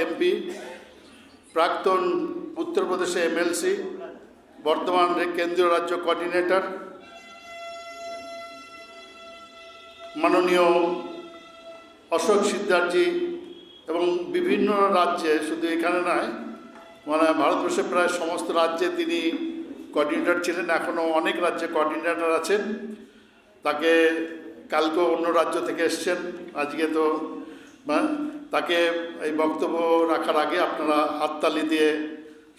MP, প্রাক্তন উত্তরপ্রদেশে MLC, বর্তমান কেন্দ্রীয় রাজ্য কোঅর্ডিনেটর, মাননীয় অশোক সিদ্ধার্থী এবং বিভিন্ন রাজ্যে, শুধু এখানে নয়, মানে ভারতবর্ষের প্রায় সমস্ত রাজ্যে তিনি কোঅর্ডিনেটর ছিলেন, এখনও অনেক রাজ্যে কোঅর্ডিনেটর আছেন। তাকে কালকেও অন্য রাজ্য থেকে এসছেন, আজকে তো তাকে এই বক্তব্য রাখার আগে আপনারা হাততালি দিয়ে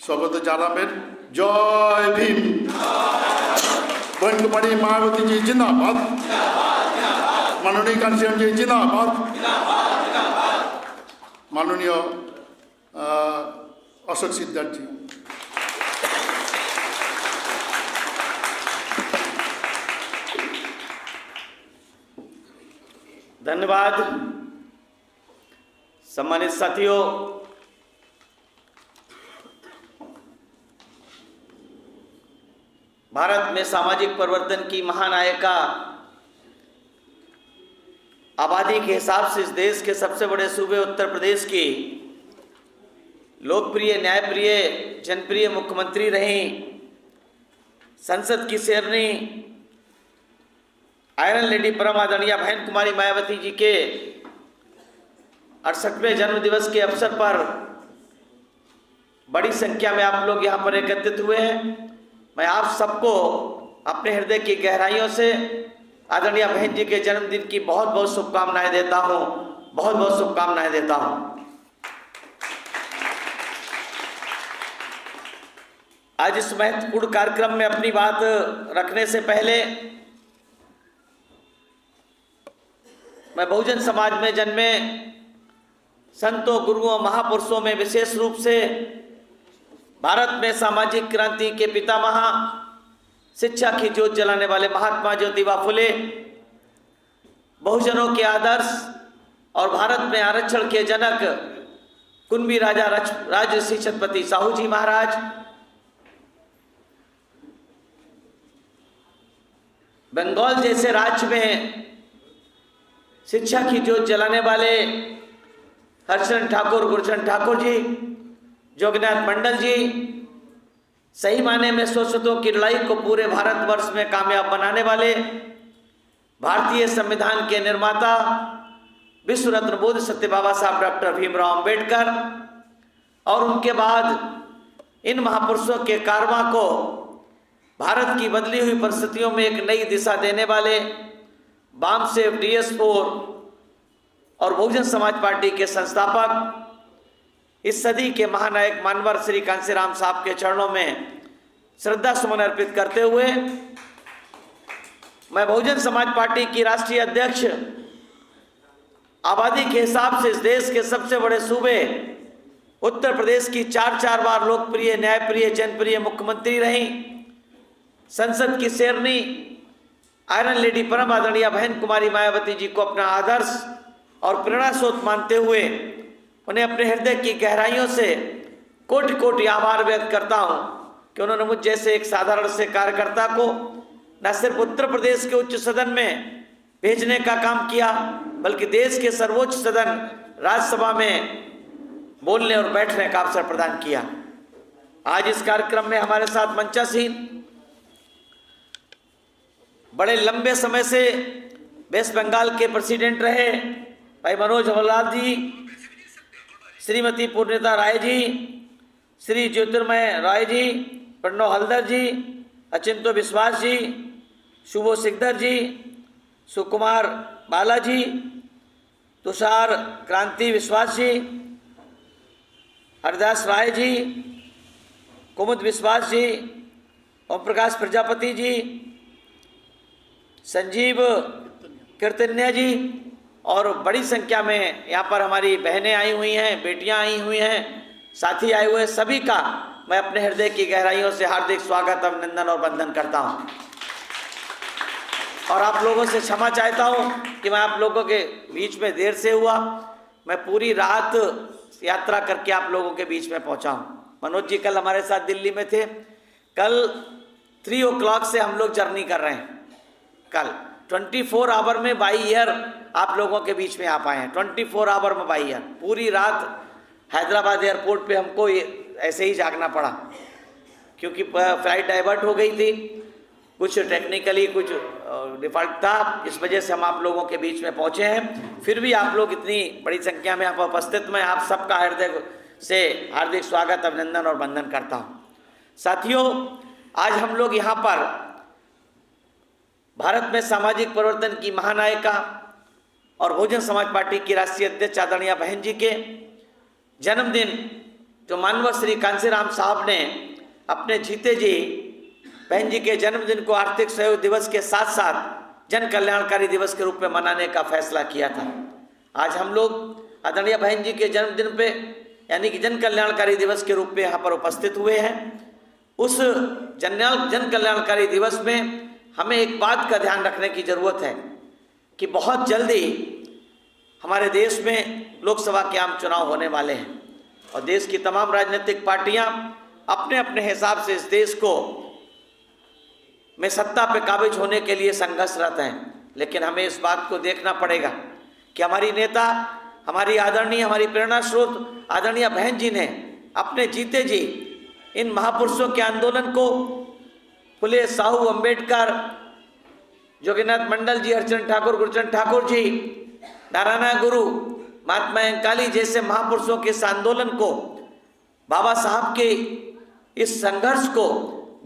স্বাগত জানাবেন। জয় ভীম। ব্রহ্মকুমারী মায়াবতী জি জিন্দাবাদ, মাননীয় কাঞ্চন জি জিন্দাবাদ, মাননীয় অশোক সিদ্ধার্থী। धन्यवाद। सम्मानित साथियों, भारत में सामाजिक परिवर्तन की महानायिका, आबादी के हिसाब से इस देश के सबसे बड़े सूबे उत्तर प्रदेश की लोकप्रिय, न्यायप्रिय, जनप्रिय मुख्यमंत्री रहीं, संसद की शेरनी आयरन लेडी परम आदरणीय बहन कुमारी मायावती जी के 68वें जन्म दिवस के अवसर पर बड़ी संख्या में आप लोग यहाँ पर एकत्रित हुए हैं। मैं आप सबको अपने हृदय की गहराइयों से आदरणीय बहन जी के जन्मदिन की बहुत बहुत शुभकामनाएं देता हूँ, बहुत बहुत शुभकामनाएं देता हूँ। आज इस महत्वपूर्ण कार्यक्रम में अपनी बात रखने से पहले मैं बहुजन समाज में जन्मे संतों, गुरुओं, महापुरुषों में विशेष रूप से भारत में सामाजिक क्रांति के पितामह, शिक्षा की ज्योत जलाने वाले महात्मा ज्योतिबा फुले, बहुजनों के आदर्श और भारत में आरक्षण के जनक कुंभी राजा राजऋषि छत्रपति साहू जी महाराज, बंगाल जैसे राज्य में शिक्षा की ज्योत जलाने वाले हर्षचंद्र ठाकुर, गुरचंद ठाकुर जी, जोगनाथ मंडल जी, सही माने में शोषितों की लड़ाई को पूरे भारतवर्ष में कामयाब बनाने वाले भारतीय संविधान के निर्माता, विश्व रत्न बोध सत्य बाबा साहब डॉक्टर भीमराव अंबेडकर, और उनके बाद इन महापुरुषों के कारवां को भारत की बदली हुई परिस्थितियों में एक नई दिशा देने वाले वामसेव, DS4 और बहुजन समाज पार्टी के संस्थापक, इस सदी के महानायक मानवर श्री कांशीराम साहब के चरणों में श्रद्धा सुमन अर्पित करते हुए मैं बहुजन समाज पार्टी की राष्ट्रीय अध्यक्ष, आबादी के हिसाब से इस देश के सबसे बड़े सूबे उत्तर प्रदेश की 4 बार लोकप्रिय, न्यायप्रिय, जनप्रिय मुख्यमंत्री रहीं, संसद की शेरनी आयरन लेडी परम आदरणीय बहन कुमारी मायावती जी को अपना आदर्श और प्रेरणा स्रोत मानते हुए उन्हें अपने हृदय की गहराइयों से कोटि कोटि आभार व्यक्त करता हूं कि उन्होंने मुझ जैसे एक साधारण से कार्यकर्ता को न सिर्फ उत्तर प्रदेश के उच्च सदन में भेजने का काम किया, बल्कि देश के सर्वोच्च सदन राज्यसभा में बोलने और बैठने का अवसर प्रदान किया। आज इस कार्यक्रम में हमारे साथ मंचासीन बड़े लंबे समय से वेस्ट बंगाल के प्रेसिडेंट रहे भाई मनोज हवलदार जी, श्रीमती पूर्णिता राय जी, श्री ज्योतिर्मय राय जी, प्रणव हल्दर जी, अचिंतो विश्वास जी, शुभो सिकदर जी, सुकुमार बालाजी, तुषार क्रांति विश्वास जी, हरदास राय जी, कुमुद विश्वास जी, ओम प्रकाश प्रजापति जी, संजीव कीर्तन्या जी, और बड़ी संख्या में यहाँ पर हमारी बहनें आई हुई हैं, बेटियाँ आई हुई हैं, साथी आए हुए, सभी का मैं अपने हृदय की गहराइयों से हार्दिक स्वागत, अभिनंदन और वंदन करता हूँ। और आप लोगों से क्षमा चाहता हूँ कि मैं आप लोगों के बीच में देर से हुआ। मैं पूरी रात यात्रा करके आप लोगों के बीच में पहुँचा हूँ। मनोज जी कल हमारे साथ दिल्ली में थे। कल 3 o'clock से हम लोग जर्नी कर रहे हैं। कल 24 आवर में बाई एयर आप लोगों के बीच में आ पाए हैं। 24 आवर में बाई एयर, पूरी रात हैदराबाद एयरपोर्ट पे हमको ऐसे ही जागना पड़ा, क्योंकि फ्लाइट डाइवर्ट हो गई थी, कुछ टेक्निकली कुछ डिफॉल्ट था, इस वजह से हम आप लोगों के बीच में पहुंचे हैं। फिर भी आप लोग इतनी बड़ी संख्या में आप उपस्थित, मैं आप सबका हृदय से हार्दिक स्वागत, अभिनंदन और वंदन करता हूं। साथियों, आज हम लोग यहाँ पर भारत में सामाजिक परिवर्तन की महानायिका और बहुजन समाज पार्टी की राष्ट्रीय अध्यक्ष आदरणीय बहन जी के जन्मदिन, जो मानवर श्री कांसीराम साहब ने अपने जीते जी बहन जी के जन्मदिन को आर्थिक सहयोग दिवस के साथ साथ जन कल्याणकारी दिवस के रूप में मनाने का फैसला किया था। आज हम लोग आदरणीय बहन जी के जन्मदिन पे यानी कि जन कल्याणकारी दिवस के रूप में यहाँ पर उपस्थित हुए हैं। उस जन कल्याणकारी दिवस में हमें एक बात का ध्यान रखने की ज़रूरत है कि बहुत जल्दी हमारे देश में लोकसभा के आम चुनाव होने वाले हैं और देश की तमाम राजनीतिक पार्टियां अपने अपने हिसाब से इस देश को में सत्ता पे काबिज होने के लिए संघर्षरत हैं। लेकिन हमें इस बात को देखना पड़ेगा कि हमारी नेता, हमारी आदरणीय, हमारी प्रेरणा स्रोत आदरणीय बहन जी ने अपने जीते जी इन महापुरुषों के आंदोलन को फुले, साहू, अंबेडकर, जोगीनाथ मंडल जी, हरिचंद्र ठाकुर, गुरुचंद ठाकुर जी, नारायण गुरु, महात्मा अंकाली जैसे महापुरुषों के इस आंदोलन को, बाबा साहब के इस संघर्ष को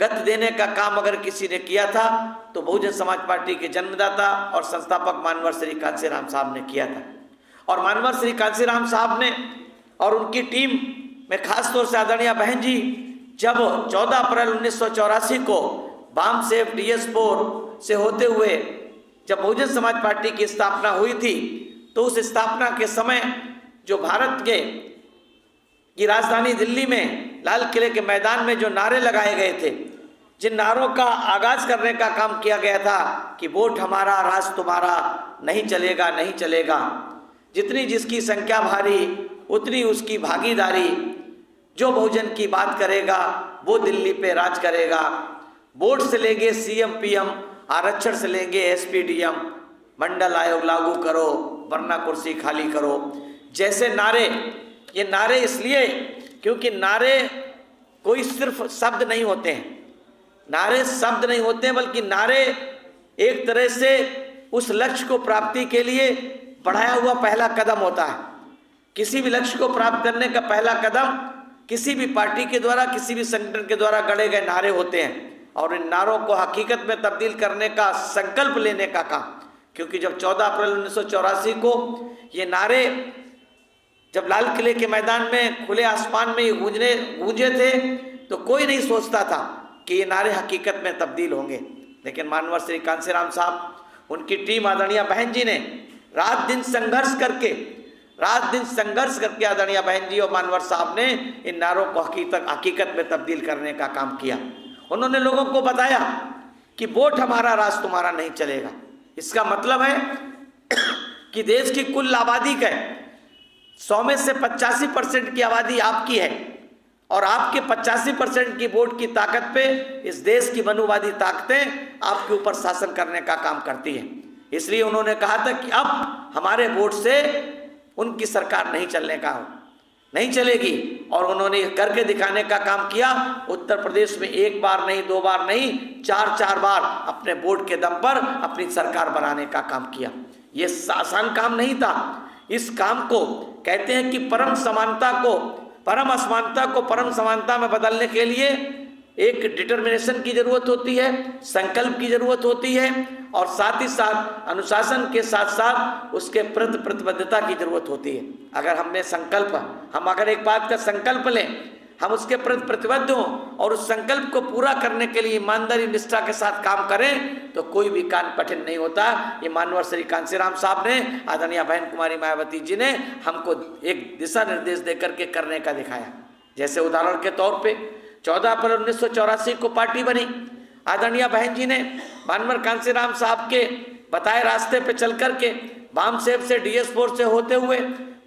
गति देने का काम अगर किसी ने किया था तो बहुजन समाज पार्टी के जन्मदाता और संस्थापक मानवर श्री कांसीराम साहब ने किया था। और मानवर श्री कांसीराम साहब ने और उनकी टीम में खासतौर से आदरणीय बहन जी जब 14 अप्रैल 1984 को बामसेफ DS4 से होते हुए जब बहुजन समाज पार्टी की स्थापना हुई थी, तो उस स्थापना के समय जो भारत के की राजधानी दिल्ली में लाल किले के मैदान में जो नारे लगाए गए थे, जिन नारों का आगाज करने का काम किया गया था कि वोट हमारा, राज तुम्हारा, नहीं चलेगा, नहीं चलेगा, जितनी जिसकी संख्या भारी उतनी उसकी भागीदारी, जो बहुजन की बात करेगा वो दिल्ली पे राज करेगा, वोट से लेंगे CM PM, आरक्षण से लेंगे SP DM, मंडल आयोग लागू करो वरना कुर्सी खाली करो, जैसे नारे। ये नारे इसलिए क्योंकि नारे कोई सिर्फ शब्द नहीं होते हैं, नारे शब्द नहीं होते हैं, बल्कि नारे एक तरह से उस लक्ष्य को प्राप्ति के लिए बढ़ाया हुआ पहला कदम होता है। किसी भी लक्ष्य को प्राप्त करने का पहला कदम किसी भी पार्टी के द्वारा, किसी भी संगठन के द्वारा गढ़े गए नारे होते हैं और इन नारों को हकीकत में तब्दील करने का संकल्प लेने का काम, क्योंकि जब 14 अप्रैल 1984 को ये नारे जब लाल किले के मैदान में खुले आसमान में ये गूंजे थे तो कोई नहीं सोचता था कि ये नारे हकीकत में तब्दील होंगे। लेकिन मानवर श्री कांसीराम साहब, उनकी टीम आदरणीय बहन जी ने रात दिन संघर्ष करके आदरणीय बहन जी और मानवर साहब ने इन नारों को हकीकत में तब्दील करने का काम किया। उन्होंने लोगों को बताया कि वोट हमारा, राज तुम्हारा नहीं चलेगा। इसका मतलब है कि देश की कुल आबादी का 100 में से 85% की आबादी आपकी है और आपके 85% की वोट की ताकत पे इस देश की मनुवादी ताकतें आपके ऊपर शासन करने का काम करती है। इसलिए उन्होंने कहा था कि अब हमारे वोट से उनकी सरकार नहीं चलेगी और उन्होंने करके दिखाने का काम किया। उत्तर प्रदेश में 1 बार नहीं, 2 बार नहीं, 4 बार अपने वोट के दम पर अपनी सरकार बनाने का काम किया। ये आसान काम नहीं था। इस काम को कहते हैं कि परम असमानता को परम समानता में बदलने के लिए एक डिटर्मिनेशन की जरूरत होती है, संकल्प की जरूरत होती है और साथ ही साथ अनुशासन के साथ साथ उसके प्रति प्रतिबद्धता की जरूरत होती है। अगर हम अगर एक बात का संकल्प लें, हम उसके प्रति प्रतिबद्ध हों और उस संकल्प को पूरा करने के लिए ईमानदारी, निष्ठा के साथ काम करें तो कोई भी काम कठिन नहीं होता। ये मानवर श्री कांसीराम साहब ने, आदरणीय बहन कुमारी मायावती जी ने हमको एक दिशा निर्देश देकर के करने का दिखाया। जैसे उदाहरण के तौर पे 14 अप्रैल 1984 को पार्टी बनी। आदरणीय बहन जी ने मानवर कांसीराम साहब के बताए रास्ते पे चल करके बामसेफ से DS4 से होते हुए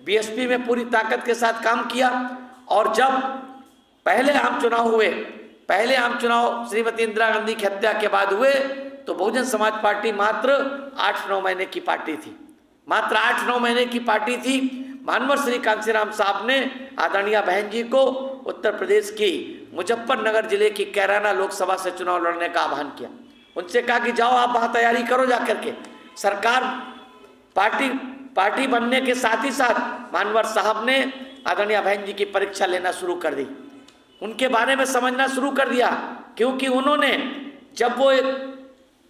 BSP में पूरी ताकत के साथ काम किया और जब पहले आम चुनाव श्रीमती इंदिरा गांधी की हत्या के बाद हुए तो बहुजन समाज पार्टी मात्र 8-9 महीने की पार्टी थी। मानवर श्री कांसीराम साहब ने आदरणीय बहन जी को उत्तर प्रदेश की मुजफ्फरनगर जिले की कैराना लोकसभा से चुनाव लड़ने का आह्वान किया। उनसे कहा कि जाओ आप वहाँ तैयारी करो जाकर के। सरकार पार्टी बनने के साथ ही साथ मानवर साहब ने आदरणीय बहन जी की परीक्षा लेना शुरू कर दी, उनके बारे में समझना शुरू कर दिया, क्योंकि उन्होंने जब वो एक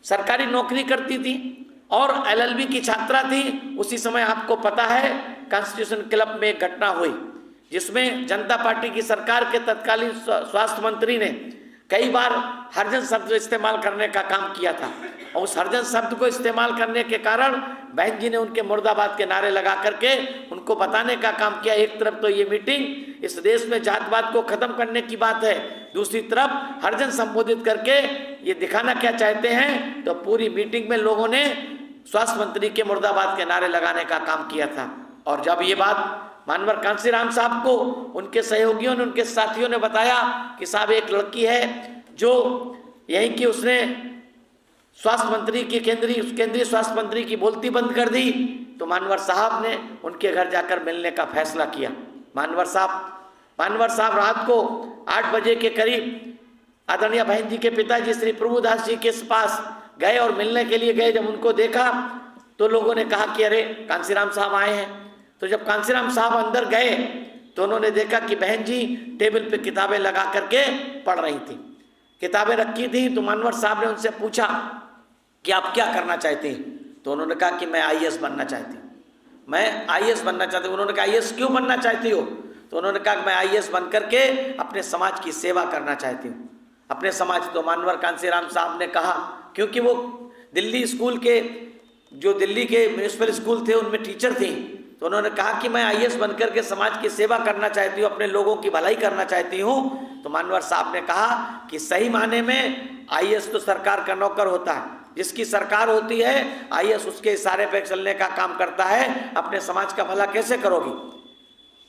सरकारी नौकरी करती थी और एलएलबी की छात्रा थी, उसी समय आपको पता है कॉन्स्टिट्यूशन क्लब में एक घटना हुई जिसमें जनता पार्टी की सरकार के तत्कालीन स्वास्थ्य मंत्री ने कई बार हरिजन शब्द इस्तेमाल करने का काम किया था, और उस हरिजन शब्द को इस्तेमाल करने के कारण बहन जी ने उनके मुर्दाबाद के नारे लगा करके उनको बताने का काम किया। एक तरफ तो ये मीटिंग इस देश में जातवाद को खत्म करने की बात है, दूसरी तरफ हरिजन संबोधित करके ये दिखाना क्या चाहते हैं, तो पूरी मीटिंग में लोगों ने स्वास्थ्य मंत्री के मुर्दाबाद के नारे लगाने का काम किया था। और जब ये बात मानवर कांसीराम साहब को उनके सहयोगियों ने, उनके साथियों ने बताया कि साहब एक लड़की है जो यहीं की, उसने स्वास्थ्य मंत्री की केंद्रीय स्वास्थ्य मंत्री की बोलती बंद कर दी, तो मानवर साहब ने उनके घर जाकर मिलने का फैसला किया। मानवर साहब रात को 8 बजे के करीब आदरणीय बहन जी के पिताजी श्री प्रभुदास जी के पास गए और मिलने के लिए गए। जब उनको देखा तो लोगों ने कहा कि अरे कांसीराम साहब आए हैं। तो जब कांसीराम साहब अंदर गए तो उन्होंने देखा कि बहन जी टेबल पे किताबें लगा करके पढ़ रही थी, किताबें रखी थी। तो मानवर साहब ने उनसे पूछा कि आप क्या करना चाहती हैं? तो उन्होंने कहा कि मैं आईएएस बनना चाहती हूँ, मैं आईएएस बनना चाहती हूँ। उन्होंने कहा आईएएस क्यों बनना चाहती हो? तो उन्होंने कहा मैं आईएएस बन करके अपने समाज की सेवा करना चाहती हूँ, अपने समाज। तो मानवर कांसीराम साहब ने कहा, क्योंकि वो दिल्ली स्कूल के, जो दिल्ली के म्यूनिसिपल स्कूल थे उनमें टीचर थी, तो उन्होंने कहा कि मैं आईएएस बनकर के समाज की सेवा करना चाहती हूँ, अपने लोगों की भलाई करना चाहती हूँ। तो मानवर साहब ने कहा कि सही माने में आईएएस तो सरकार का नौकर होता है, जिसकी सरकार होती है आईएएस उसके इशारे पर चलने का काम करता है, अपने समाज का भला कैसे करोगी?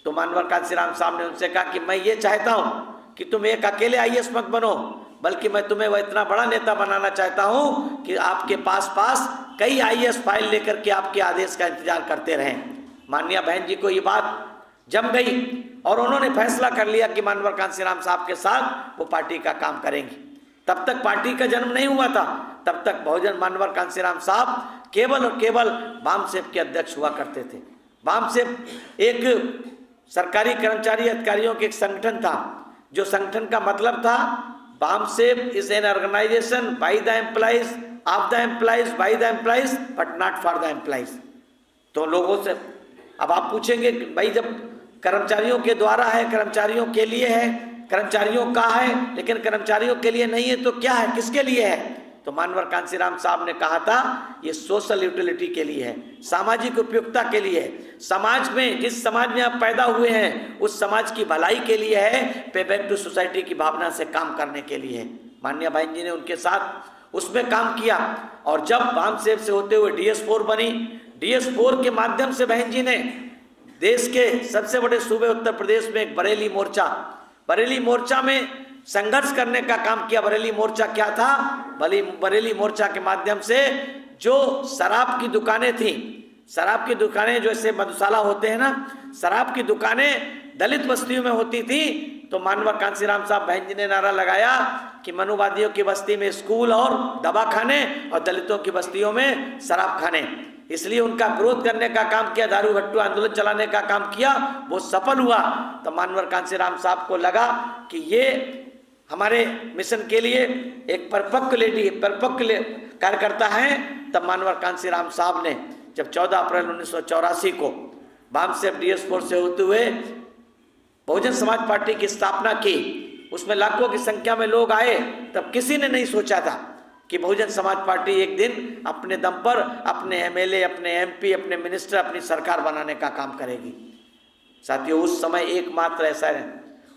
तो मानवर कांसीराम साहब ने उनसे कहा कि मैं ये चाहता हूँ कि तुम एक अकेले आईएएस मत बनो, बल्कि मैं तुम्हें वह इतना बड़ा नेता बनाना चाहता हूँ कि आपके पास कई आईएएस फाइल लेकर के आपके आदेश का इंतजार करते रहें। माननीय बहन जी को ये बात जम गई और उन्होंने फैसला कर लिया कि मानवर कांसीराम साहब के साथ वो पार्टी का काम करेंगी। तब तक पार्टी का जन्म नहीं हुआ था, तब तक बहुजन मानवर कांसीराम साहब केवल और केवल बामसेप के अध्यक्ष हुआ करते थे। बामसेप एक सरकारी कर्मचारी अधिकारियों के एक संगठन था, जो संगठन का मतलब था BAMCEF is an organisation by the employees of the employees by the employees but not for the employees. तो लोगों से अब आप पूछेंगे भाई जब कर्मचारियों के द्वारा है, कर्मचारियों के लिए है, कर्मचारियों का है, लेकिन कर्मचारियों के लिए नहीं है तो क्या है, किसके लिए है? तो मानवर कांसीराम साहब ने कहा था ये सोशल यूटिलिटी के लिए है, सामाजिक उपयुक्तता के लिए है, समाज में जिस समाज में आप पैदा हुए हैं उस समाज की भलाई के लिए है, पे बैक टू सोसाइटी की भावना से काम करने के लिए है। माननीय बहन जी ने उनके साथ उसमें काम किया और जब बामसेप से होते हुए DS4 बनी, DS4 के माध्यम से बहन जी ने देश के सबसे बड़े सूबे उत्तर प्रदेश में एक बरेली मोर्चा में संघर्ष करने का काम किया। बरेली मोर्चा क्या था? बरेली मोर्चा के माध्यम से जो शराब की दुकानें थी, शराब की दुकानें जो ऐसे मधुशाला होते हैं ना, शराब की दुकानें दलित बस्तियों में होती थी, तो मानवर कांसीराम साहब बहन जी ने नारा लगाया कि मनुवादियों की बस्ती में स्कूल और दवाखाने और दलितों की बस्तियों में शराब खाने। इसलिए उनका विरोध करने का काम किया, दारू भट्टू आंदोलन चलाने का काम किया, वो सफल हुआ। तो मानवर कांसीराम साहब को लगा कि ये हमारे मिशन के लिए एक परिपक्व कार्यकर्ता हैं। तब मानवर कांसीराम साहब ने जब 14 अप्रैल 1984 को बामसेप DS4 से होते हुए बहुजन समाज पार्टी की स्थापना की, उसमें लाखों की संख्या में लोग आए, तब किसी ने नहीं सोचा था कि बहुजन समाज पार्टी एक दिन अपने दम पर अपने MLA, अपने MP, अपने मिनिस्टर, अपनी सरकार बनाने का काम करेगी। साथियों, उस समय एकमात्र ऐसा है,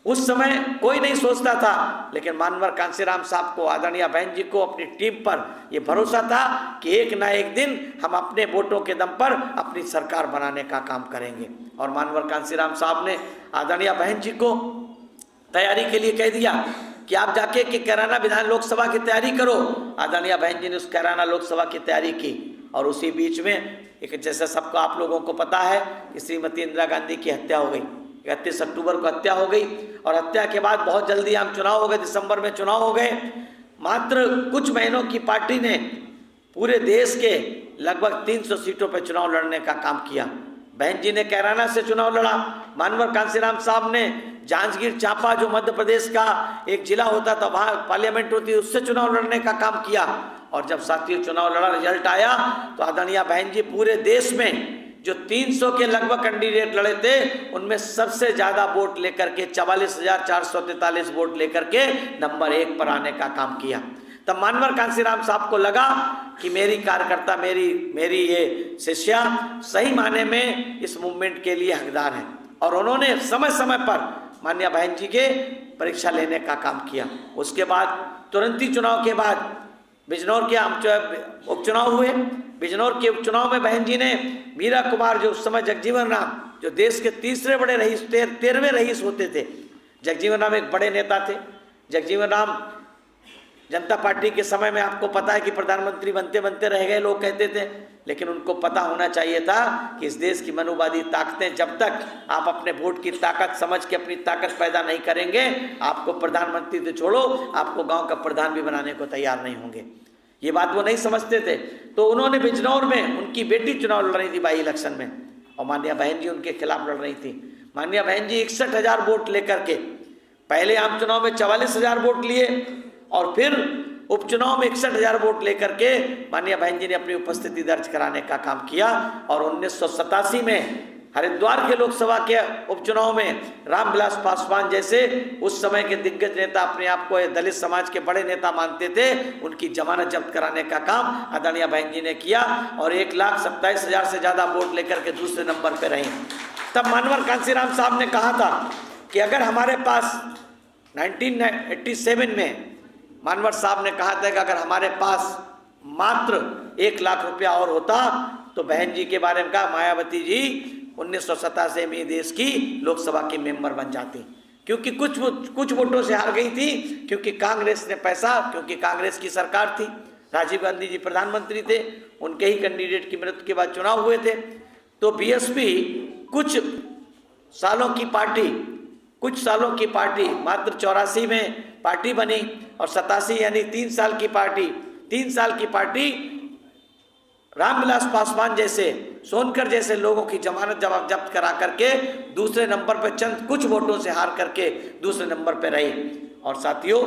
उस समय कोई नहीं सोचता था, लेकिन मानवर कांसीराम साहब को, आदरणीय बहन जी को, अपनी टीम पर यह भरोसा था कि एक ना एक दिन हम अपने वोटों के दम पर अपनी सरकार बनाने का काम करेंगे। और मानवर कांसीराम साहब ने आदरणीय बहन जी को तैयारी के लिए कह दिया कि आप जाके कि कैराना विधान लोकसभा की तैयारी करो। आदरणीय बहन जी ने उस कैराना लोकसभा की तैयारी की और उसी बीच में एक जैसा सबको आप लोगों को पता है कि श्रीमती इंदिरा गांधी की हत्या हो गई, 31 अक्टूबर को हत्या हो गई, और हत्या के बाद बहुत जल्दी हम चुनाव हो गए, दिसंबर में चुनाव हो गए। मात्र कुछ महीनों की पार्टी ने पूरे देश के लगभग 300 सीटों पर चुनाव लड़ने का काम किया। बहन जी ने कैराना से चुनाव लड़ा, मानवर कांसीराम साहब ने जांजगीर चांपा जो मध्य प्रदेश का एक जिला होता था वहाँ पार्लियामेंट होती, उससे चुनाव लड़ने का काम किया। और जब साथियों चुनाव लड़ा, रिजल्ट आया, तो आदरणीय बहन जी पूरे देश में जो 300 के लगभग कैंडिडेट लड़े थे उनमें सबसे ज्यादा वोट लेकर के 44,443 वोट लेकर के नंबर 1 पर आने का काम किया। तब मानवर कांसीराम साहब को लगा कि मेरी कार्यकर्ता, मेरी ये शिष्या सही माने में इस मूवमेंट के लिए हकदार है, और उन्होंने समय समय पर माननीय बहन जी के परीक्षा लेने का काम किया। उसके बाद तुरंत ही चुनाव के बाद बिजनौर के उपचुनाव हुए। बिजनौर के उपचुनाव में बहन जी ने मीरा कुमार, जो उस समय जगजीवन राम, जो देश के तीसरे बड़े रईस, 13वें रईस होते थे, जगजीवन राम एक बड़े नेता थे। जगजीवन राम जनता पार्टी के समय में आपको पता है कि प्रधानमंत्री बनते बनते रह गए, लोग कहते थे, लेकिन उनको पता होना चाहिए था कि इस देश की मनुवादी ताकतें, जब तक आप अपने वोट की ताकत समझ के अपनी ताकत पैदा नहीं करेंगे, आपको प्रधानमंत्री तो छोड़ो, आपको गांव का प्रधान भी बनाने को तैयार नहीं होंगे। ये बात वो नहीं समझते थे। तो उन्होंने बिजनौर में उनकी बेटी चुनाव लड़ रही थी बाई इलेक्शन में, और माननीय बहन जी उनके खिलाफ लड़ रही थी। माननीय बहन जी 61,000 वोट लेकर के पहले आम चुनाव में 44,000 वोट लिए, और फिर उपचुनाव में 61,000 वोट लेकर के माननीय बहन जी ने अपनी उपस्थिति दर्ज कराने का काम किया। और 1987 में हरिद्वार के लोकसभा के उपचुनाव में रामविलास पासवान जैसे उस समय के दिग्गज नेता, अपने आप को दलित समाज के बड़े नेता मानते थे, उनकी जमानत जब्त कराने का काम आदरणीय बहन जी ने किया, और 1,27,000 से ज्यादा वोट लेकर के दूसरे नंबर पर रही। तब मानवर कांसीराम साहब ने कहा था कि अगर हमारे पास 1987 में मानवर साहब ने कहा था कि अगर हमारे पास मात्र 1 लाख रुपया और होता तो बहन जी के बारे में कहा, मायावती जी 1987 में देश की लोकसभा की मेंबर बन जाती, क्योंकि कुछ वोटों से हार गई थी, क्योंकि कांग्रेस ने पैसा, क्योंकि कांग्रेस की सरकार थी, राजीव गांधी जी प्रधानमंत्री थे, उनके ही कैंडिडेट की मृत्यु के बाद चुनाव हुए थे। तो बीएसपी कुछ सालों की पार्टी मात्र 84 में पार्टी बनी, और 87 यानी 3 साल की पार्टी रामविलास पासवान जैसे, सोनकर जैसे लोगों की जमानत जब्त करा करके दूसरे नंबर पर चंद कुछ वोटों से हार करके दूसरे नंबर पर रही। और साथियों,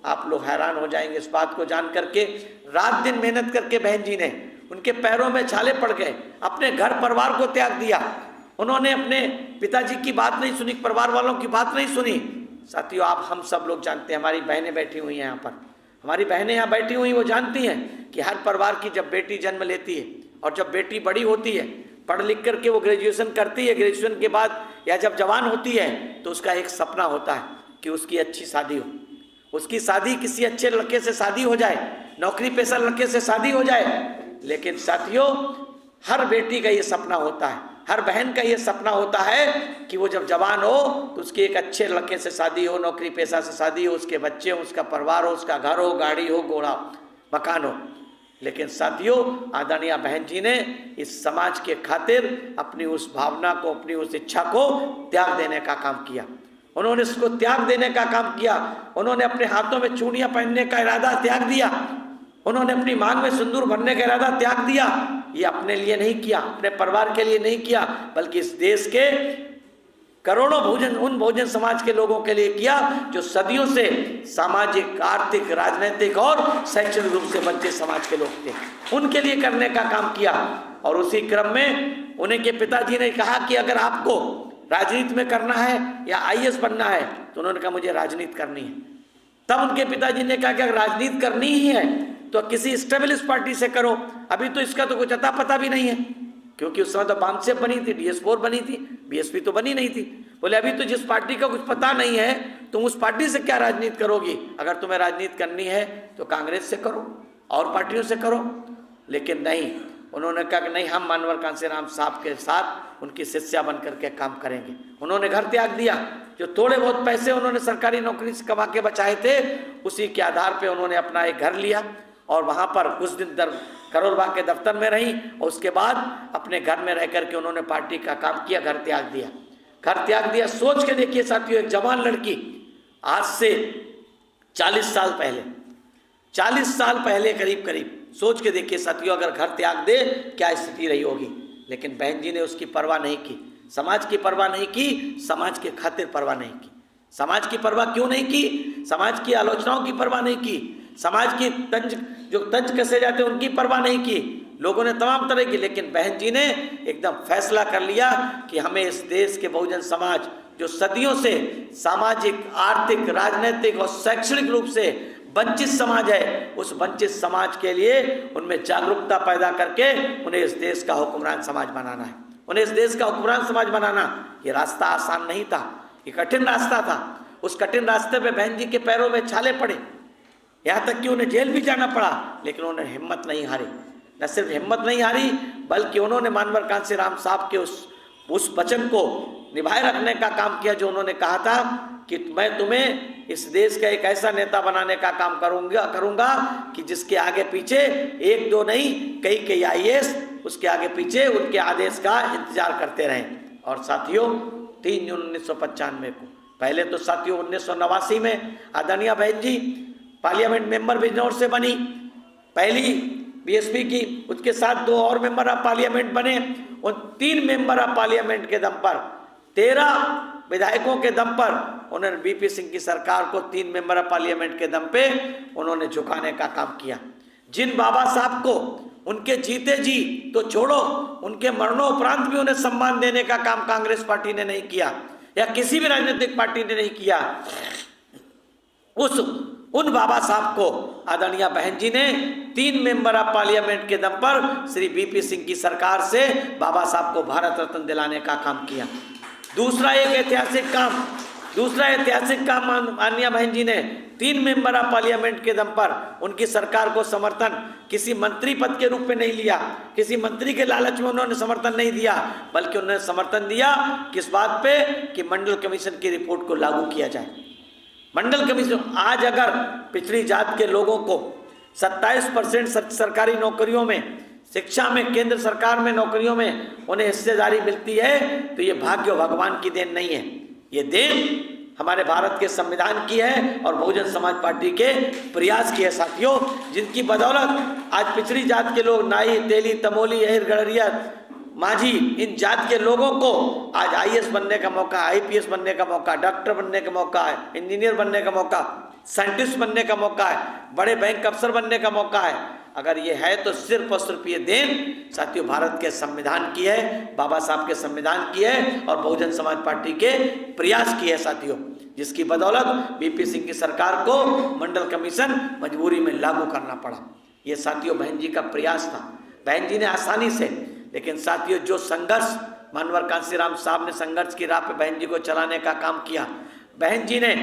आप लोग हैरान हो जाएंगे इस बात को जान करके, रात दिन मेहनत करके बहन जी ने, उनके पैरों में छाले पड़ गए, अपने घर परिवार को त्याग दिया। उन्होंने अपने पिताजी की बात नहीं सुनी, परिवार वालों की बात नहीं सुनी। साथियों, आप हम सब लोग जानते हैं, हमारी बहनें बैठी हुई हैं यहाँ पर, हमारी बहनें यहाँ बैठी हुई, वो जानती हैं कि हर परिवार की जब बेटी जन्म लेती है और जब बेटी बड़ी होती है, पढ़ लिख करके वो ग्रेजुएशन करती है, ग्रेजुएशन के बाद या जब जवान होती है तो उसका एक सपना होता है कि उसकी अच्छी शादी हो, उसकी शादी किसी अच्छे लड़के से शादी हो जाए, नौकरी पेशा लड़के से शादी हो जाए। लेकिन साथियों, हर बेटी का ये सपना होता है, हर बहन का ये सपना होता है कि वो जब जवान हो तो उसकी एक अच्छे लड़के से शादी हो, नौकरी पेशा से शादी हो, उसके बच्चे हो, उसका परिवार हो, उसका घर हो, गाड़ी हो, घोड़ा मकान हो। लेकिन साथियों, आदरणीय बहन जी ने इस समाज के खातिर अपनी उस भावना को, अपनी उस इच्छा को त्याग देने का काम किया। उन्होंने इसको त्याग देने का काम किया। उन्होंने अपने हाथों में चूड़ियां पहनने का इरादा त्याग दिया, उन्होंने अपनी मांग में सिंदूर भरने का इरादा त्याग दिया। ये अपने लिए नहीं किया, अपने परिवार के लिए नहीं किया, बल्कि इस देश के करोड़ों उन बहुजन समाज के लोगों के लिए किया जो सदियों से सामाजिक, आर्थिक, राजनीतिक और शैक्षणिक रूप से वंचित समाज के लोग थे, उनके लिए करने का काम किया। और उसी क्रम में उन्हीं के पिताजी ने कहा कि अगर आपको राजनीति में करना है या आईएएस बनना है, तो उन्होंने कहा मुझे राजनीति करनी है। तब उनके पिताजी ने कहा कि अगर राजनीति करनी ही है तो किसी स्टेबलिश पार्टी से करो, अभी तो इसका तो कुछ अता पता भी नहीं है, क्योंकि उस समय तो बामसेफ बनी थी, DS4 बनी थी, बीएसपी तो बनी नहीं थी। बोले अभी तो जिस पार्टी का कुछ पता नहीं है तुम उस पार्टी से क्या राजनीति करोगी, अगर तुम्हें राजनीति करनी है तो कांग्रेस से करो और पार्टियों से करो। लेकिन नहीं, उन्होंने कहा कि नहीं, हम मानवर कांसीराम साहब के साथ उनकी शिष्या बन करके काम करेंगे। उन्होंने घर त्याग दिया, जो थोड़े बहुत पैसे उन्होंने सरकारी नौकरी से कमा के बचाए थे, उसी के आधार पर उन्होंने अपना एक घर लिया और वहाँ पर कुछ दिन करोल बाग के दफ्तर में रही और उसके बाद अपने घर में रह करके उन्होंने पार्टी का काम किया, घर त्याग दिया। घर त्याग दिया, सोच के देखिए साथियों, एक जवान लड़की आज से 40 साल पहले, 40 साल पहले करीब करीब, सोच के देखिए साथियों, अगर घर त्याग दे क्या स्थिति रही होगी। लेकिन बहन जी ने उसकी परवाह नहीं की, समाज की परवाह नहीं की, समाज के खातिर परवाह नहीं की। समाज की परवाह क्यों नहीं की? समाज की आलोचनाओं की परवाह नहीं की, समाज की तंज कसे जाते उनकी परवाह नहीं की, लोगों ने तमाम तरह की। लेकिन बहन जी ने एकदम फैसला कर लिया कि हमें इस देश के बहुजन समाज जो सदियों से सामाजिक, आर्थिक, राजनीतिक और शैक्षणिक रूप से वंचित समाज है, उस वंचित समाज के लिए उनमें जागरूकता पैदा करके उन्हें इस देश का हुक्मरान समाज बनाना है। उन्हें इस देश का हुक्मरान समाज बनाना, ये रास्ता आसान नहीं था, ये कठिन रास्ता था। उस कठिन रास्ते पे बहन जी के पैरों में छाले पड़े, यहाँ तक कि उन्हें जेल भी जाना पड़ा, लेकिन उन्होंने हिम्मत नहीं हारी। न सिर्फ हिम्मत नहीं हारी, बल्कि उन्होंने मानवर कांसीराम साहब के उस वचन को निभाए रखने का काम किया जो उन्होंने कहा था कि मैं तुम्हें इस देश का एक ऐसा नेता बनाने का काम करूंगा कि जिसके आगे पीछे एक दो नहीं कई IAS उसके आगे पीछे उनके आदेश का इंतजार करते रहें। और साथियों 3 जून 1995 को, पहले तो साथियों 1989 में आदरणीय बहन जी पार्लियामेंट मेंबर बिजनौर से बनी, पहली BSP की, उसके साथ 2 और मेंबर ऑफ पार्लियामेंट बने। उन 3 मेंबर ऑफ पार्लियामेंट के दम पर, 13 विधायकों के दम पर उन्होंने BP सिंह की सरकार को 3 मेंबर ऑफ पार्लियामेंट के दम पे उन्होंने झुकाने का काम किया। जिन बाबा साहब को उनके जीते जी तो छोड़ो, उनके मरणोपरांत भी उन्हें सम्मान देने का काम कांग्रेस पार्टी ने नहीं किया या किसी भी राजनीतिक पार्टी ने नहीं किया, उन बाबा साहब को आदरणीय बहन जी ने 3 मेंबर ऑफ पार्लियामेंट के दम पर श्री BP सिंह की सरकार से बाबा साहब को भारत रत्न दिलाने का काम किया। दूसरा ऐतिहासिक काम माननीय बहन जी ने 3 मेंबर ऑफ पार्लियामेंट के दम पर उनकी सरकार को समर्थन किसी मंत्री पद के रूप में नहीं लिया, किसी मंत्री के लालच में उन्होंने समर्थन नहीं दिया, बल्कि उन्होंने समर्थन दिया किस बात पे कि मंडल कमीशन की रिपोर्ट को लागू किया जाए। मंडल कमीशन, आज अगर पिछड़ी जात के लोगों को 27% सरकारी नौकरियों में, शिक्षा में, केंद्र सरकार में नौकरियों में उन्हें हिस्सेदारी मिलती है, तो ये भाग्य भगवान की देन नहीं है, ये देन हमारे भारत के संविधान की है और बहुजन समाज पार्टी के प्रयास की है साथियों, जिनकी बदौलत आज पिछड़ी जात के लोग, नाई, तेली, तमोली, अहिर, गड़रिया, माझी, इन जात के लोगों को आज IAS बनने का मौका, IPS बनने का मौका, डॉक्टर बनने का मौका है, इंजीनियर बनने का मौका, साइंटिस्ट बनने का मौका है, बड़े बैंक अफसर बनने का मौका है। अगर ये है तो सिर्फ और सिर्फ ये देन साथियों भारत के संविधान की है, बाबा साहब के संविधान की है और बहुजन समाज पार्टी के प्रयास की है साथियों, जिसकी बदौलत BP सिंह की सरकार को मंडल कमीशन मजबूरी में लागू करना पड़ा। ये साथियों बहन जी का प्रयास था। बहन जी ने आसानी से, लेकिन साथियों जो संघर्ष मानवर कांसीराम साहब ने संघर्ष की राह पे बहन जी को चलाने का काम किया, बहन जी ने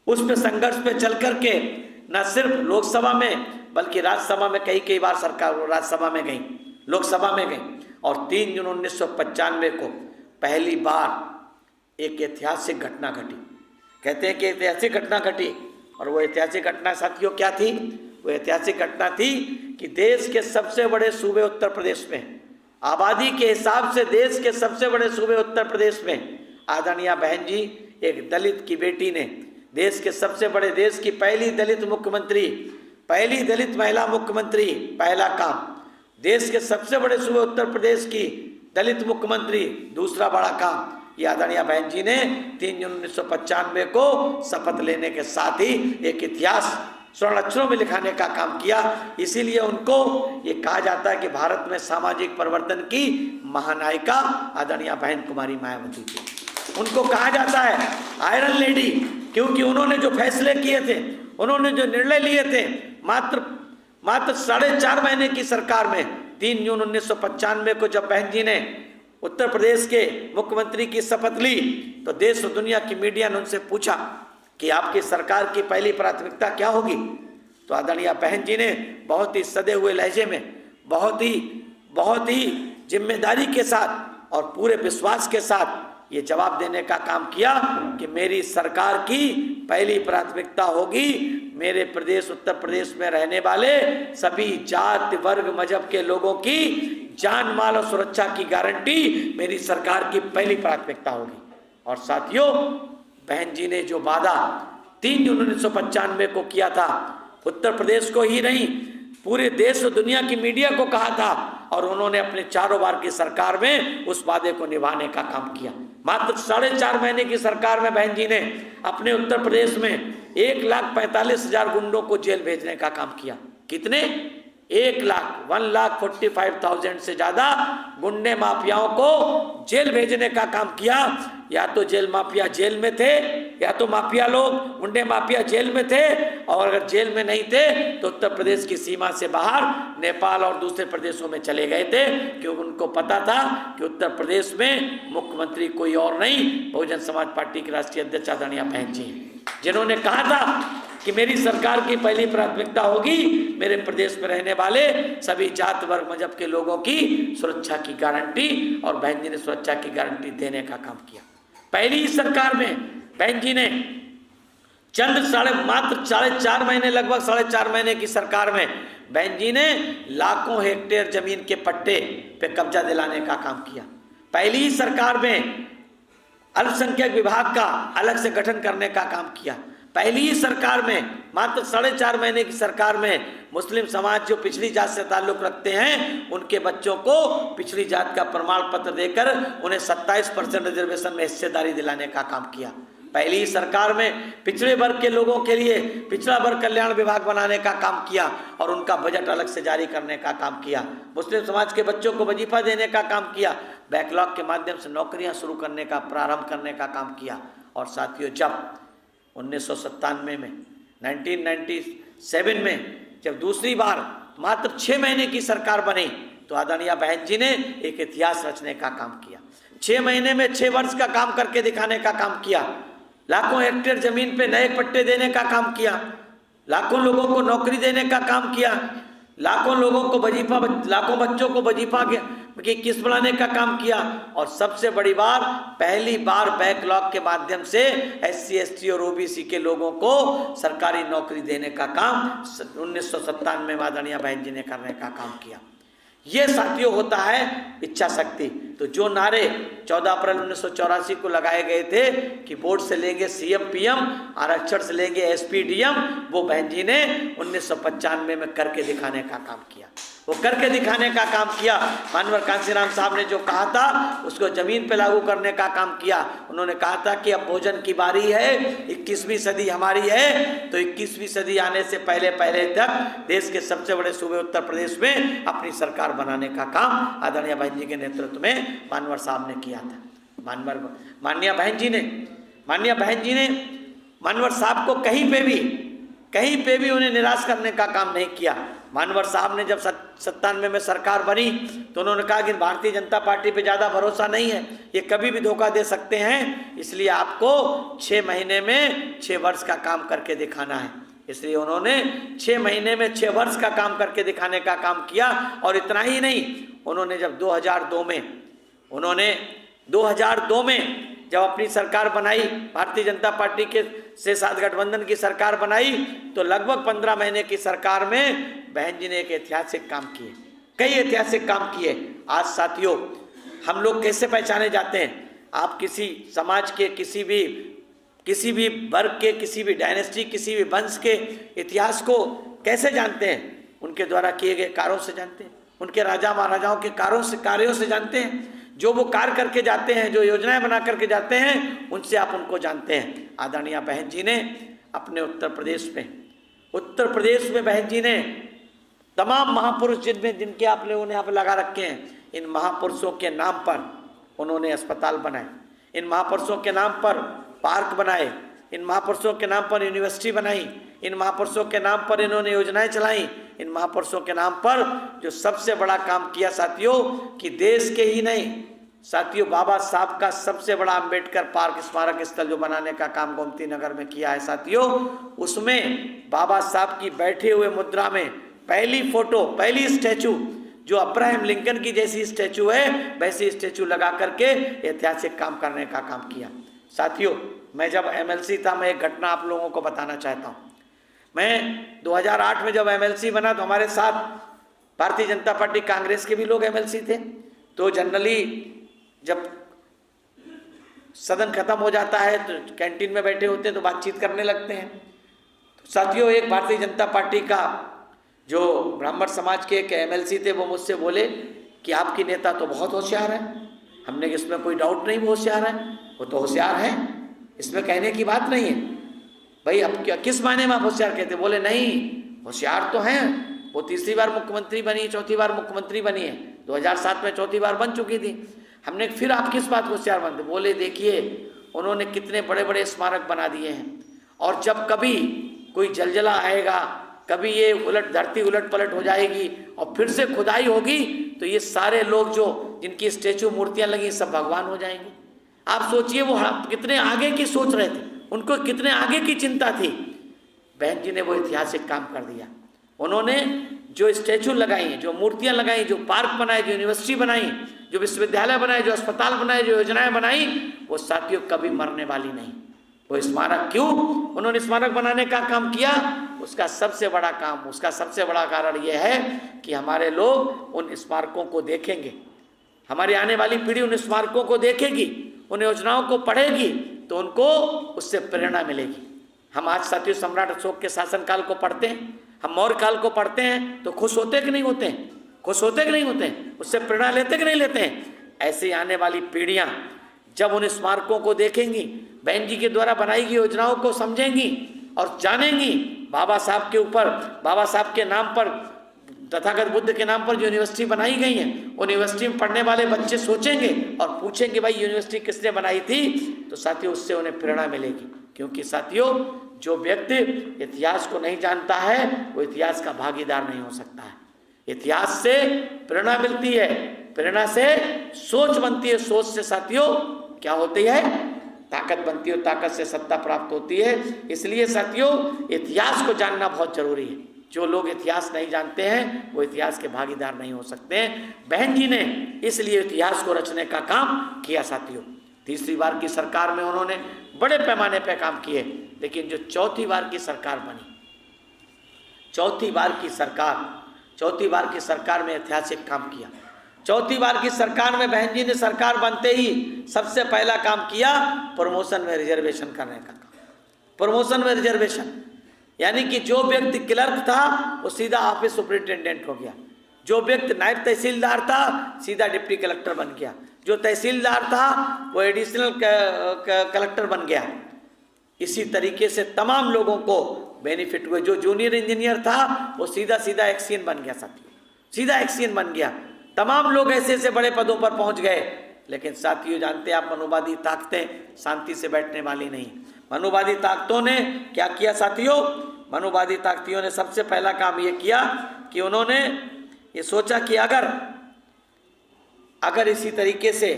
उस पे संघर्ष पे चल करके न सिर्फ लोकसभा में बल्कि राज्यसभा में कई बार सरकार राज्यसभा में गई, लोकसभा में गई। और 3 जून 1995 को पहली बार एक ऐतिहासिक घटना घटी। कहते हैं कि ऐतिहासिक घटना घटी, और वो ऐतिहासिक घटना साथियों क्या थी? वो ऐतिहासिक घटना थी कि देश के सबसे बड़े सूबे उत्तर प्रदेश में, आबादी के हिसाब से देश के सबसे बड़े सूबे उत्तर प्रदेश में आदरणीय बहन जी, एक दलित की बेटी ने देश के सबसे बड़े, देश की पहली दलित मुख्यमंत्री, पहली दलित महिला मुख्यमंत्री, पहला काम, देश के सबसे बड़े सूबे उत्तर प्रदेश की दलित मुख्यमंत्री, दूसरा बड़ा काम, ये आदरणीय बहन जी ने 3 जून 1995 को शपथ लेने के साथ ही एक इतिहास स्वर्ण अक्षरों में लिखाने का काम किया। इसीलिए उनको ये कहा जाता है कि भारत में सामाजिक परिवर्तन की महानायिका आदरणीय बहन कुमारी मायावती थी। उनको कहा जाता है आयरन लेडी, क्योंकि उन्होंने जो फैसले किए थे, उन्होंने जो निर्णय लिए थे, मात्र 4.5 महीने की सरकार में 3 जून 1995 को जब बहन जी ने उत्तर प्रदेश के मुख्यमंत्री की शपथ ली, तो देश और दुनिया की मीडिया ने उनसे पूछा कि आपकी सरकार की पहली प्राथमिकता क्या होगी? तो आदरणीय बहन जी ने बहुत ही सदे हुए लहजे में, बहुत ही जिम्मेदारी के साथ और पूरे विश्वास के साथ ये जवाब देने का काम किया कि मेरी सरकार की पहली प्राथमिकता होगी मेरे प्रदेश उत्तर प्रदेश में रहने वाले सभी जाति वर्ग मजहब के लोगों की जान माल और सुरक्षा की गारंटी मेरी सरकार की पहली प्राथमिकता होगी। और साथियों, बहन जी ने जो वादा 3 जून 1995 को किया था, उत्तर प्रदेश को ही नहीं पूरे देश और दुनिया की मीडिया को कहा था, और उन्होंने अपने 4 बार की सरकार में उस वादे को निभाने का काम किया। मात्र 4.5 महीने की सरकार में बहन जी ने अपने उत्तर प्रदेश में 1,45,000 गुंडों को जेल भेजने का काम किया। कितने? 1,45,000 से ज्यादा गुंडे माफियाओं को जेल भेजने का काम किया। या तो जेल माफिया जेल में थे, या तो माफिया लोग गुंडे माफिया जेल में थे, और अगर जेल में नहीं थे तो उत्तर प्रदेश की सीमा से बाहर नेपाल और दूसरे प्रदेशों में चले गए थे, क्योंकि उनको पता था कि उत्तर प्रदेश में मुख्यमंत्री कोई और नहीं, बहुजन समाज पार्टी की राष्ट्रीय अध्यक्ष आदरणीय बहन जी, जिन्होंने कहा था कि मेरी सरकार की पहली प्राथमिकता होगी मेरे प्रदेश में रहने वाले सभी जात वर्ग मजहब के लोगों की सुरक्षा की गारंटी, और बहन जी ने सुरक्षा की गारंटी देने का काम किया। पहली ही सरकार में बहन जी ने मात्र 4.5 महीने, लगभग 4.5 महीने की सरकार में बहन जी ने लाखों हेक्टेयर जमीन के पट्टे पे कब्जा दिलाने का काम किया। पहली ही सरकार में अल्पसंख्यक विभाग का अलग से गठन करने का काम किया। पहली ही सरकार में, मात्र 4.5 महीने की सरकार में, मुस्लिम समाज जो पिछड़ी जात से ताल्लुक रखते हैं उनके बच्चों को पिछड़ी जात का प्रमाण पत्र देकर उन्हें 27% रिजर्वेशन में हिस्सेदारी दिलाने का काम किया। पहली ही सरकार में पिछड़े वर्ग के लोगों के लिए पिछड़ा वर्ग कल्याण विभाग बनाने का काम किया और उनका बजट अलग से जारी करने का काम किया। मुस्लिम समाज के बच्चों को वजीफा देने का काम किया। बैकलॉग के माध्यम से नौकरियां शुरू करने का प्रारंभ करने का काम किया। और साथियों, जब 1997 में 1997 में जब दूसरी बार मात्र 6 महीने की सरकार बनी तो आदरणीय बहन जी ने एक इतिहास रचने का काम किया। 6 महीने में 6 वर्ष का काम करके दिखाने का काम किया। लाखों हेक्टेयर जमीन पे नए पट्टे देने का काम किया, लाखों लोगों को नौकरी देने का काम किया, लाखों लोगों को वजीफा, लाखों बच्चों को वजीफा की किस्त बढ़ाने का काम किया। और सबसे बड़ी बार, पहली बार बैकलॉग के माध्यम से SC ST और OBC के लोगों को सरकारी नौकरी देने का काम 1997 में आदरणीय बहन जी ने करने का काम किया। ये साथियों होता है इच्छा शक्ति। तो जो नारे 14 अप्रैल 1984 को लगाए गए थे कि वोट से लेंगे CM PM, आरक्षण से लेंगे SP DM, वो बहन जी ने 1995 में करके दिखाने का काम किया। वो करके दिखाने का काम किया। मानवर कांशीराम साहब ने जो कहा था उसको जमीन पे लागू करने का काम किया। उन्होंने कहा था कि अब भोजन की बारी है, 21वीं सदी हमारी है, तो 21वीं सदी आने से पहले पहले तक देश के सबसे बड़े सूबे उत्तर प्रदेश में अपनी सरकार बनाने का काम आदरणीय बहन जी के नेतृत्व में मानवर साहब ने किया था। माननीय बहन जी ने मानवर साहब को कहीं पे भी उन्हें निराश करने का काम नहीं किया। मानवर साहब ने जब 97 में सरकार बनी तो उन्होंने कहा कि भारतीय जनता पार्टी पे ज़्यादा भरोसा नहीं है, ये कभी भी धोखा दे सकते हैं, इसलिए आपको 6 महीने में 6 वर्ष का काम करके दिखाना है। इसलिए उन्होंने 6 महीने में 6 वर्ष का काम करके दिखाने का काम किया। और इतना ही नहीं, उन्होंने जब 2002 में जब अपनी सरकार बनाई, भारतीय जनता पार्टी के साथ गठबंधन की सरकार बनाई, तो लगभग 15 महीने की सरकार में बहन जी ने एक ऐतिहासिक काम किए, कई ऐतिहासिक काम किए। आज साथियों, हम लोग कैसे पहचाने जाते हैं? आप किसी समाज के किसी भी वर्ग के, किसी भी डायनेस्टी, किसी भी वंश के इतिहास को कैसे जानते हैं? उनके द्वारा किए गए कार्यों से जानते हैं, उनके राजा महाराजाओं के कार्यों से जानते हैं। जो वो कार्य करके जाते हैं, जो योजनाएं बना करके जाते हैं, उनसे आप उनको जानते हैं। आदरणीय बहन जी ने अपने उत्तर प्रदेश में बहन जी ने तमाम महापुरुष जिनके आप लोगों ने यहाँ पर लगा रखे हैं, इन महापुरुषों के नाम पर उन्होंने अस्पताल बनाए, इन महापुरुषों के नाम पर पार्क बनाए, इन महापुरुषों के नाम पर यूनिवर्सिटी बनाई, इन महापुरुषों के नाम पर इन्होंने योजनाएं चलाई। इन महापुरुषों के नाम पर जो सबसे बड़ा काम किया साथियों, कि देश के ही नहीं साथियों, बाबा साहब का सबसे बड़ा अंबेडकर पार्क स्मारक स्थल जो बनाने का काम गोमती नगर में किया है साथियों, उसमें बाबा साहब की बैठे हुए मुद्रा में पहली स्टैचू जो अब्राहम लिंकन की जैसी स्टैचू है वैसी स्टैचू लगा करके ऐतिहासिक काम करने का काम किया। साथियों, मैं जब एमएलसी था, मैं एक घटना आप लोगों को बताना चाहता हूँ। मैं 2008 में जब एमएलसी बना तो हमारे साथ भारतीय जनता पार्टी कांग्रेस के भी लोग एमएलसी थे। तो जनरली जब सदन खत्म हो जाता है तो कैंटीन में बैठे होते हैं तो बातचीत करने लगते हैं। तो साथियों, एक भारतीय जनता पार्टी का जो ब्राह्मण समाज के एक एमएलसी थे वो मुझसे बोले कि आपकी नेता तो बहुत होशियार है। हमने इसमें कोई डाउट नहीं, वो होशियार है, वो तो होशियार है, इसमें कहने की बात नहीं है। भाई अब क्या किस मायने में आप होशियार कहते? बोले नहीं, होशियार तो हैं, वो तीसरी बार मुख्यमंत्री बनी, चौथी बार मुख्यमंत्री बनी है, 2007 में चौथी बार बन चुकी थी। हमने फिर आप किस बात को होशियार बनते? बोले देखिए, उन्होंने कितने बड़े बड़े स्मारक बना दिए हैं, और जब कभी कोई जलजला आएगा, कभी ये धरती उलट पलट हो जाएगी और फिर से खुदाई होगी, तो ये सारे लोग जो जिनकी स्टैचू मूर्तियां लगी सब भगवान हो जाएंगे। आप सोचिए वो कितने आगे की सोच रहे थे, उनको कितने आगे की चिंता थी। बहन जी ने वो ऐतिहासिक काम कर दिया। उन्होंने जो स्टैचू लगाई, जो मूर्तियां लगाई, जो पार्क बनाए, जो यूनिवर्सिटी बनाई, जो विश्वविद्यालय बनाए, जो अस्पताल बनाए, जो योजनाएं बनाई, वो साथियों कभी मरने वाली नहीं। वो स्मारक क्यों उन्होंने स्मारक बनाने का काम किया? उसका सबसे बड़ा काम, उसका सबसे बड़ा कारण यह है कि हमारे लोग उन स्मारकों को देखेंगे, हमारी आने वाली पीढ़ी उन स्मारकों को देखेगी, उन योजनाओं को पढ़ेगी, तो उनको उससे प्रेरणा मिलेगी। हम आज साथियों सम्राट अशोक के शासनकाल को पढ़ते हैं, हम मौर्य काल को पढ़ते हैं, तो खुश होते कि नहीं होते हैं? खुश होते कि नहीं होते हैं? उससे प्रेरणा लेते कि नहीं लेते हैं? ऐसे आने वाली पीढ़ियां जब उन स्मारकों को देखेंगी, बहन जी के द्वारा बनाई गई योजनाओं को समझेंगी और जानेंगी, बाबा साहब के ऊपर, बाबा साहब के नाम पर, तथागत बुद्ध के नाम पर जो यूनिवर्सिटी बनाई गई है, उन यूनिवर्सिटी में पढ़ने वाले बच्चे सोचेंगे और पूछेंगे भाई यूनिवर्सिटी किसने बनाई थी, तो साथियों उससे उन्हें प्रेरणा मिलेगी। क्योंकि साथियों जो व्यक्ति इतिहास को नहीं जानता है वो इतिहास का भागीदार नहीं हो सकता है। इतिहास से प्रेरणा मिलती है, प्रेरणा से सोच बनती है, सोच से साथियों क्या होती है? ताकत बनती है, ताकत से सत्ता प्राप्त होती है। इसलिए साथियों इतिहास को जानना बहुत जरूरी है। जो लोग इतिहास नहीं जानते हैं वो इतिहास के भागीदार नहीं हो सकते हैं। बहन जी ने इसलिए इतिहास को रचने का काम किया। साथियों तीसरी बार की सरकार में उन्होंने बड़े पैमाने पर काम किए, लेकिन जो चौथी बार की सरकार बनी, चौथी बार की सरकार में ऐतिहासिक काम किया। चौथी बार की सरकार में बहन जी ने सरकार बनते ही सबसे पहला काम किया प्रमोशन में रिजर्वेशन करने का काम। प्रमोशन में रिजर्वेशन यानी कि जो व्यक्ति क्लर्क था वो सीधा ऑफिस सुपरिटेंडेंट हो गया, जो व्यक्ति नायब तहसीलदार था सीधा डिप्टी कलेक्टर बन गया, जो तहसीलदार था वो एडिशनल कलेक्टर बन गया। इसी तरीके से तमाम लोगों को बेनिफिट हुए। जो जूनियर इंजीनियर था वो सीधा एक्सीएन बन गया। साथियों सीधा एक्सीएन बन गया। तमाम लोग ऐसे ऐसे बड़े पदों पर पहुंच गए। लेकिन साथियों जानते हैं आप, मनुवादी ताकतें शांति से बैठने वाली नहीं। मनुवादी ताकतों ने क्या किया साथियों? मनुवादी ताकतियों ने सबसे पहला काम ये किया कि उन्होंने ये सोचा कि अगर इसी तरीके से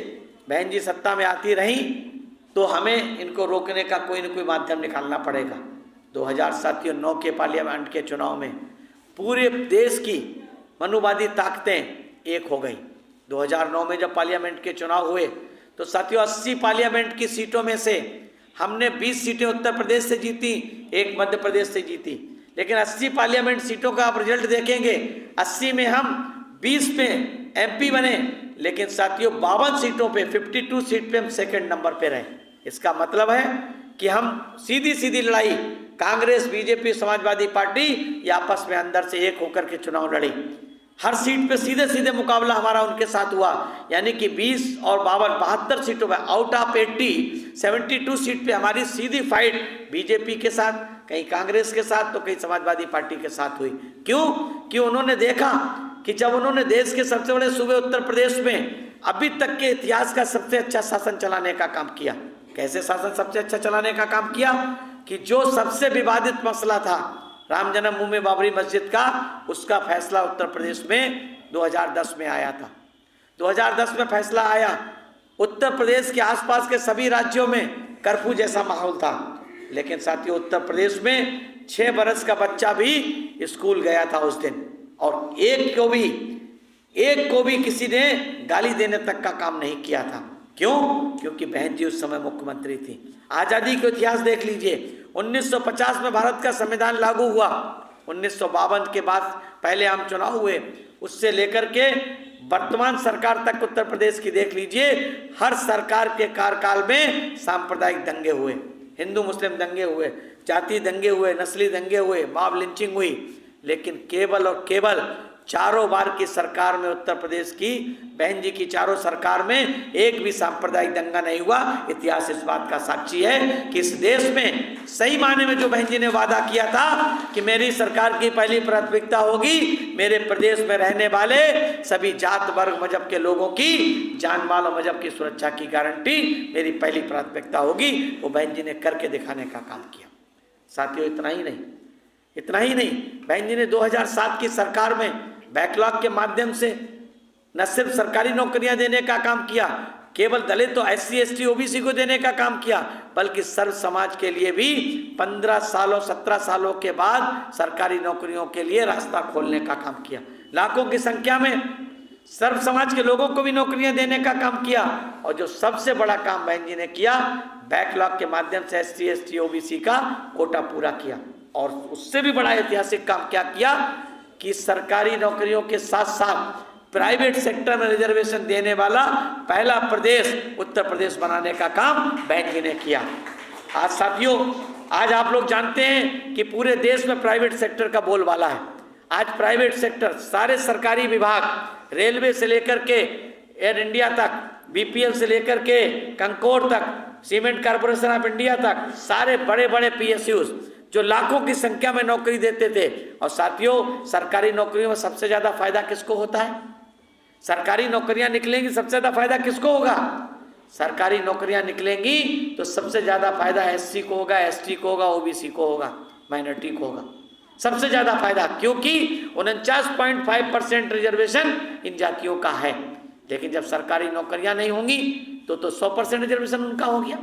बहन जी सत्ता में आती रही तो हमें इनको रोकने का कोई न कोई माध्यम निकालना पड़ेगा। 2009 के पार्लियामेंट के चुनाव में पूरे देश की मनुवादी ताकतें एक हो गई। 2009 में जब पार्लियामेंट के चुनाव हुए तो साथियों 80 पार्लियामेंट की सीटों में से हमने 20 सीटें उत्तर प्रदेश से जीती, एक मध्य प्रदेश से जीती। लेकिन 80 पार्लियामेंट सीटों का आप रिजल्ट देखेंगे, 80 में हम 20 पे एमपी बने, लेकिन साथियों 52 सीटों पे 52 सीट पे हम सेकंड नंबर पे रहे। इसका मतलब है कि हम सीधी लड़ाई कांग्रेस, बीजेपी, समाजवादी पार्टी ये आपस में अंदर से एक होकर के चुनाव लड़ी। हर सीट पे सीधे मुकाबला हमारा उनके साथ हुआ। यानी कि 20 और 72 सीटों में आउट ऑफ 80 72 सीट पे हमारी सीधी फाइट बीजेपी के साथ, कहीं कांग्रेस के साथ, तो कहीं समाजवादी पार्टी के साथ हुई। क्यों? कि उन्होंने देखा कि जब उन्होंने देश के सबसे बड़े सूबे उत्तर प्रदेश में अभी तक के इतिहास का सबसे अच्छा शासन चलाने का काम किया। कैसे शासन सबसे अच्छा चलाने का काम किया? कि जो सबसे विवादित मसला था राम जन्मभूमि बाबरी मस्जिद का, उसका फैसला उत्तर प्रदेश में 2010 में आया था। 2010 में फैसला आया। उत्तर प्रदेश के आसपास के सभी राज्यों में कर्फ्यू जैसा माहौल था, लेकिन साथियों उत्तर प्रदेश में 6 बरस का बच्चा भी स्कूल गया था उस दिन, और एक को भी किसी ने गाली देने तक का काम नहीं किया था। क्यों? क्योंकि बहन जी उस समय मुख्यमंत्री थी। आज़ादी का इतिहास देख लीजिए, 1950 में भारत का संविधान लागू हुआ, 1952 के बाद पहले आम चुनाव हुए, उससे लेकर के वर्तमान सरकार तक उत्तर प्रदेश की देख लीजिए, हर सरकार के कार्यकाल में सांप्रदायिक दंगे हुए, हिंदू मुस्लिम दंगे हुए, जाति दंगे हुए, नस्ली दंगे हुए, मॉब लिंचिंग हुई, लेकिन केवल और केवल चारों बार की सरकार में, उत्तर प्रदेश की बहन जी की चारों सरकार में एक भी सांप्रदायिक दंगा नहीं हुआ। इतिहास इस बात का साक्षी है कि इस देश में सही मायने में जो बहन जी ने वादा किया था कि मेरी सरकार की पहली प्राथमिकता होगी मेरे प्रदेश में रहने वाले सभी जात वर्ग मजहब के लोगों की जान माल और मजहब की सुरक्षा की गारंटी मेरी पहली प्राथमिकता होगी, वो बहन जी ने करके दिखाने का काम किया। साथियों, इतना ही नहीं, बहन जी ने 2007 की सरकार में बैकलॉग के माध्यम से न सिर्फ सरकारी नौकरियां देने का काम किया, केवल दलित तो SC ST OBC को देने का काम किया, बल्कि सर्व समाज के लिए भी 15 सालों 17 सालों के बाद सरकारी नौकरियों के लिए रास्ता खोलने का काम किया। लाखों की संख्या में सर्व समाज के लोगों को भी नौकरियां देने का काम किया। और जो सबसे बड़ा काम बहन जी ने किया, बैकलॉग के माध्यम से SC ST OBC का कोटा पूरा किया। और उससे भी बड़ा ऐतिहासिक काम क्या किया कि सरकारी नौकरियों के साथ साथ प्राइवेट सेक्टर में रिजर्वेशन देने वाला पहला प्रदेश उत्तर प्रदेश बनाने का काम बहन जी ने किया। आज साथियों, आज आप लोग जानते हैं कि पूरे देश में प्राइवेट सेक्टर का बोलबाला है। आज प्राइवेट सेक्टर, सारे सरकारी विभाग, रेलवे से लेकर के एयर इंडिया तक, BPL से लेकर के कंकोड तक, सीमेंट कॉर्पोरेशन ऑफ इंडिया तक, सारे बड़े बड़े PSUs जो लाखों की संख्या में नौकरी देते थे। और साथियों, सरकारी नौकरियों में सबसे ज्यादा फायदा किसको होता है? सरकारी नौकरियां निकलेंगी, सबसे ज्यादा फायदा किसको होगा? सरकारी नौकरियां निकलेंगी तो सबसे ज्यादा फायदा SC को होगा, ST को होगा, OBC को होगा, माइनॉरिटी को होगा, सबसे ज्यादा फायदा, क्योंकि 49.5% रिजर्वेशन इन जातियों का है। लेकिन जब सरकारी नौकरियां नहीं होंगी तो 100% रिजर्वेशन उनका हो गया।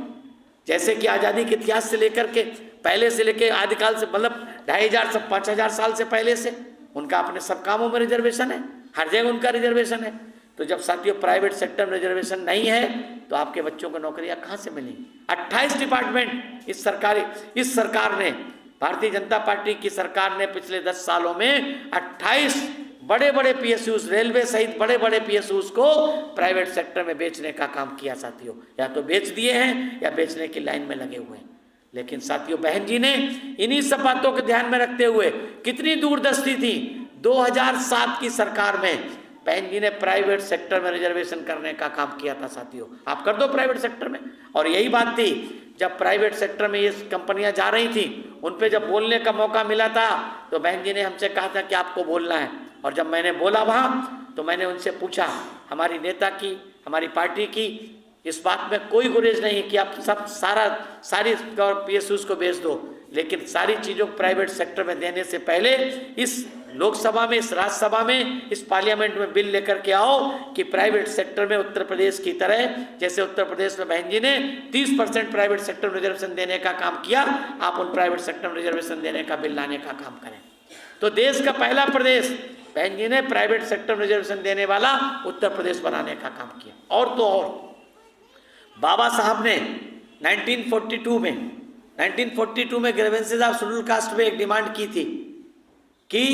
जैसे कि आज़ादी के इतिहास से लेकर के, पहले से लेकर आदिकाल से, मतलब 2500 से 5000 साल से पहले से उनका अपने सब कामों में रिजर्वेशन है, हर जगह उनका रिजर्वेशन है। तो जब साथियों प्राइवेट सेक्टर में रिजर्वेशन नहीं है तो आपके बच्चों को नौकरियां कहाँ से मिलेंगी? 28 डिपार्टमेंट इस सरकार ने, भारतीय जनता पार्टी की सरकार ने पिछले 10 सालों में 28 बड़े बड़े PSUs, रेलवे सहित बड़े बड़े PSUs को प्राइवेट सेक्टर में बेचने का काम किया साथियों। या तो बेच दिए हैं या बेचने की लाइन में लगे हुए हैं। लेकिन साथियों, बहन जी ने इन्हीं सब बातों को ध्यान में रखते हुए कितनी दूरदर्शी थी, 2007 की सरकार में बहन जी ने प्राइवेट सेक्टर में रिजर्वेशन करने का काम किया था। साथियों, आप कर दो प्राइवेट सेक्टर में। और यही बात थी, जब प्राइवेट सेक्टर में ये कंपनियां जा रही थी, उन पे जब बोलने का मौका मिला था तो बहन जी ने हमसे कहा था कि आपको बोलना है। और जब मैंने बोला वहाँ तो मैंने उनसे पूछा, हमारी नेता की, हमारी पार्टी की इस बात में कोई गुरेज नहीं कि आप सब सारी PSUs को बेच दो, लेकिन सारी चीज़ों को प्राइवेट सेक्टर में देने से पहले इस लोकसभा में, इस राज्यसभा में, इस पार्लियामेंट में बिल लेकर के आओ कि प्राइवेट सेक्टर में उत्तर प्रदेश की तरह, जैसे उत्तर प्रदेश में बहन जी ने 30% प्राइवेट सेक्टर में रिजर्वेशन देने का काम किया, आप उन प्राइवेट सेक्टर में रिजर्वेशन देने का बिल लाने का काम करें। तो देश का पहला प्रदेश बहन जी ने प्राइवेट सेक्टर में रिजर्वेशन देने वाला उत्तर प्रदेश बनाने का काम किया। और तो और बाबा साहब ने 1942 में ग्रीवेंसेस ऑफ शेड्यूल कास्ट में एक डिमांड की थी कि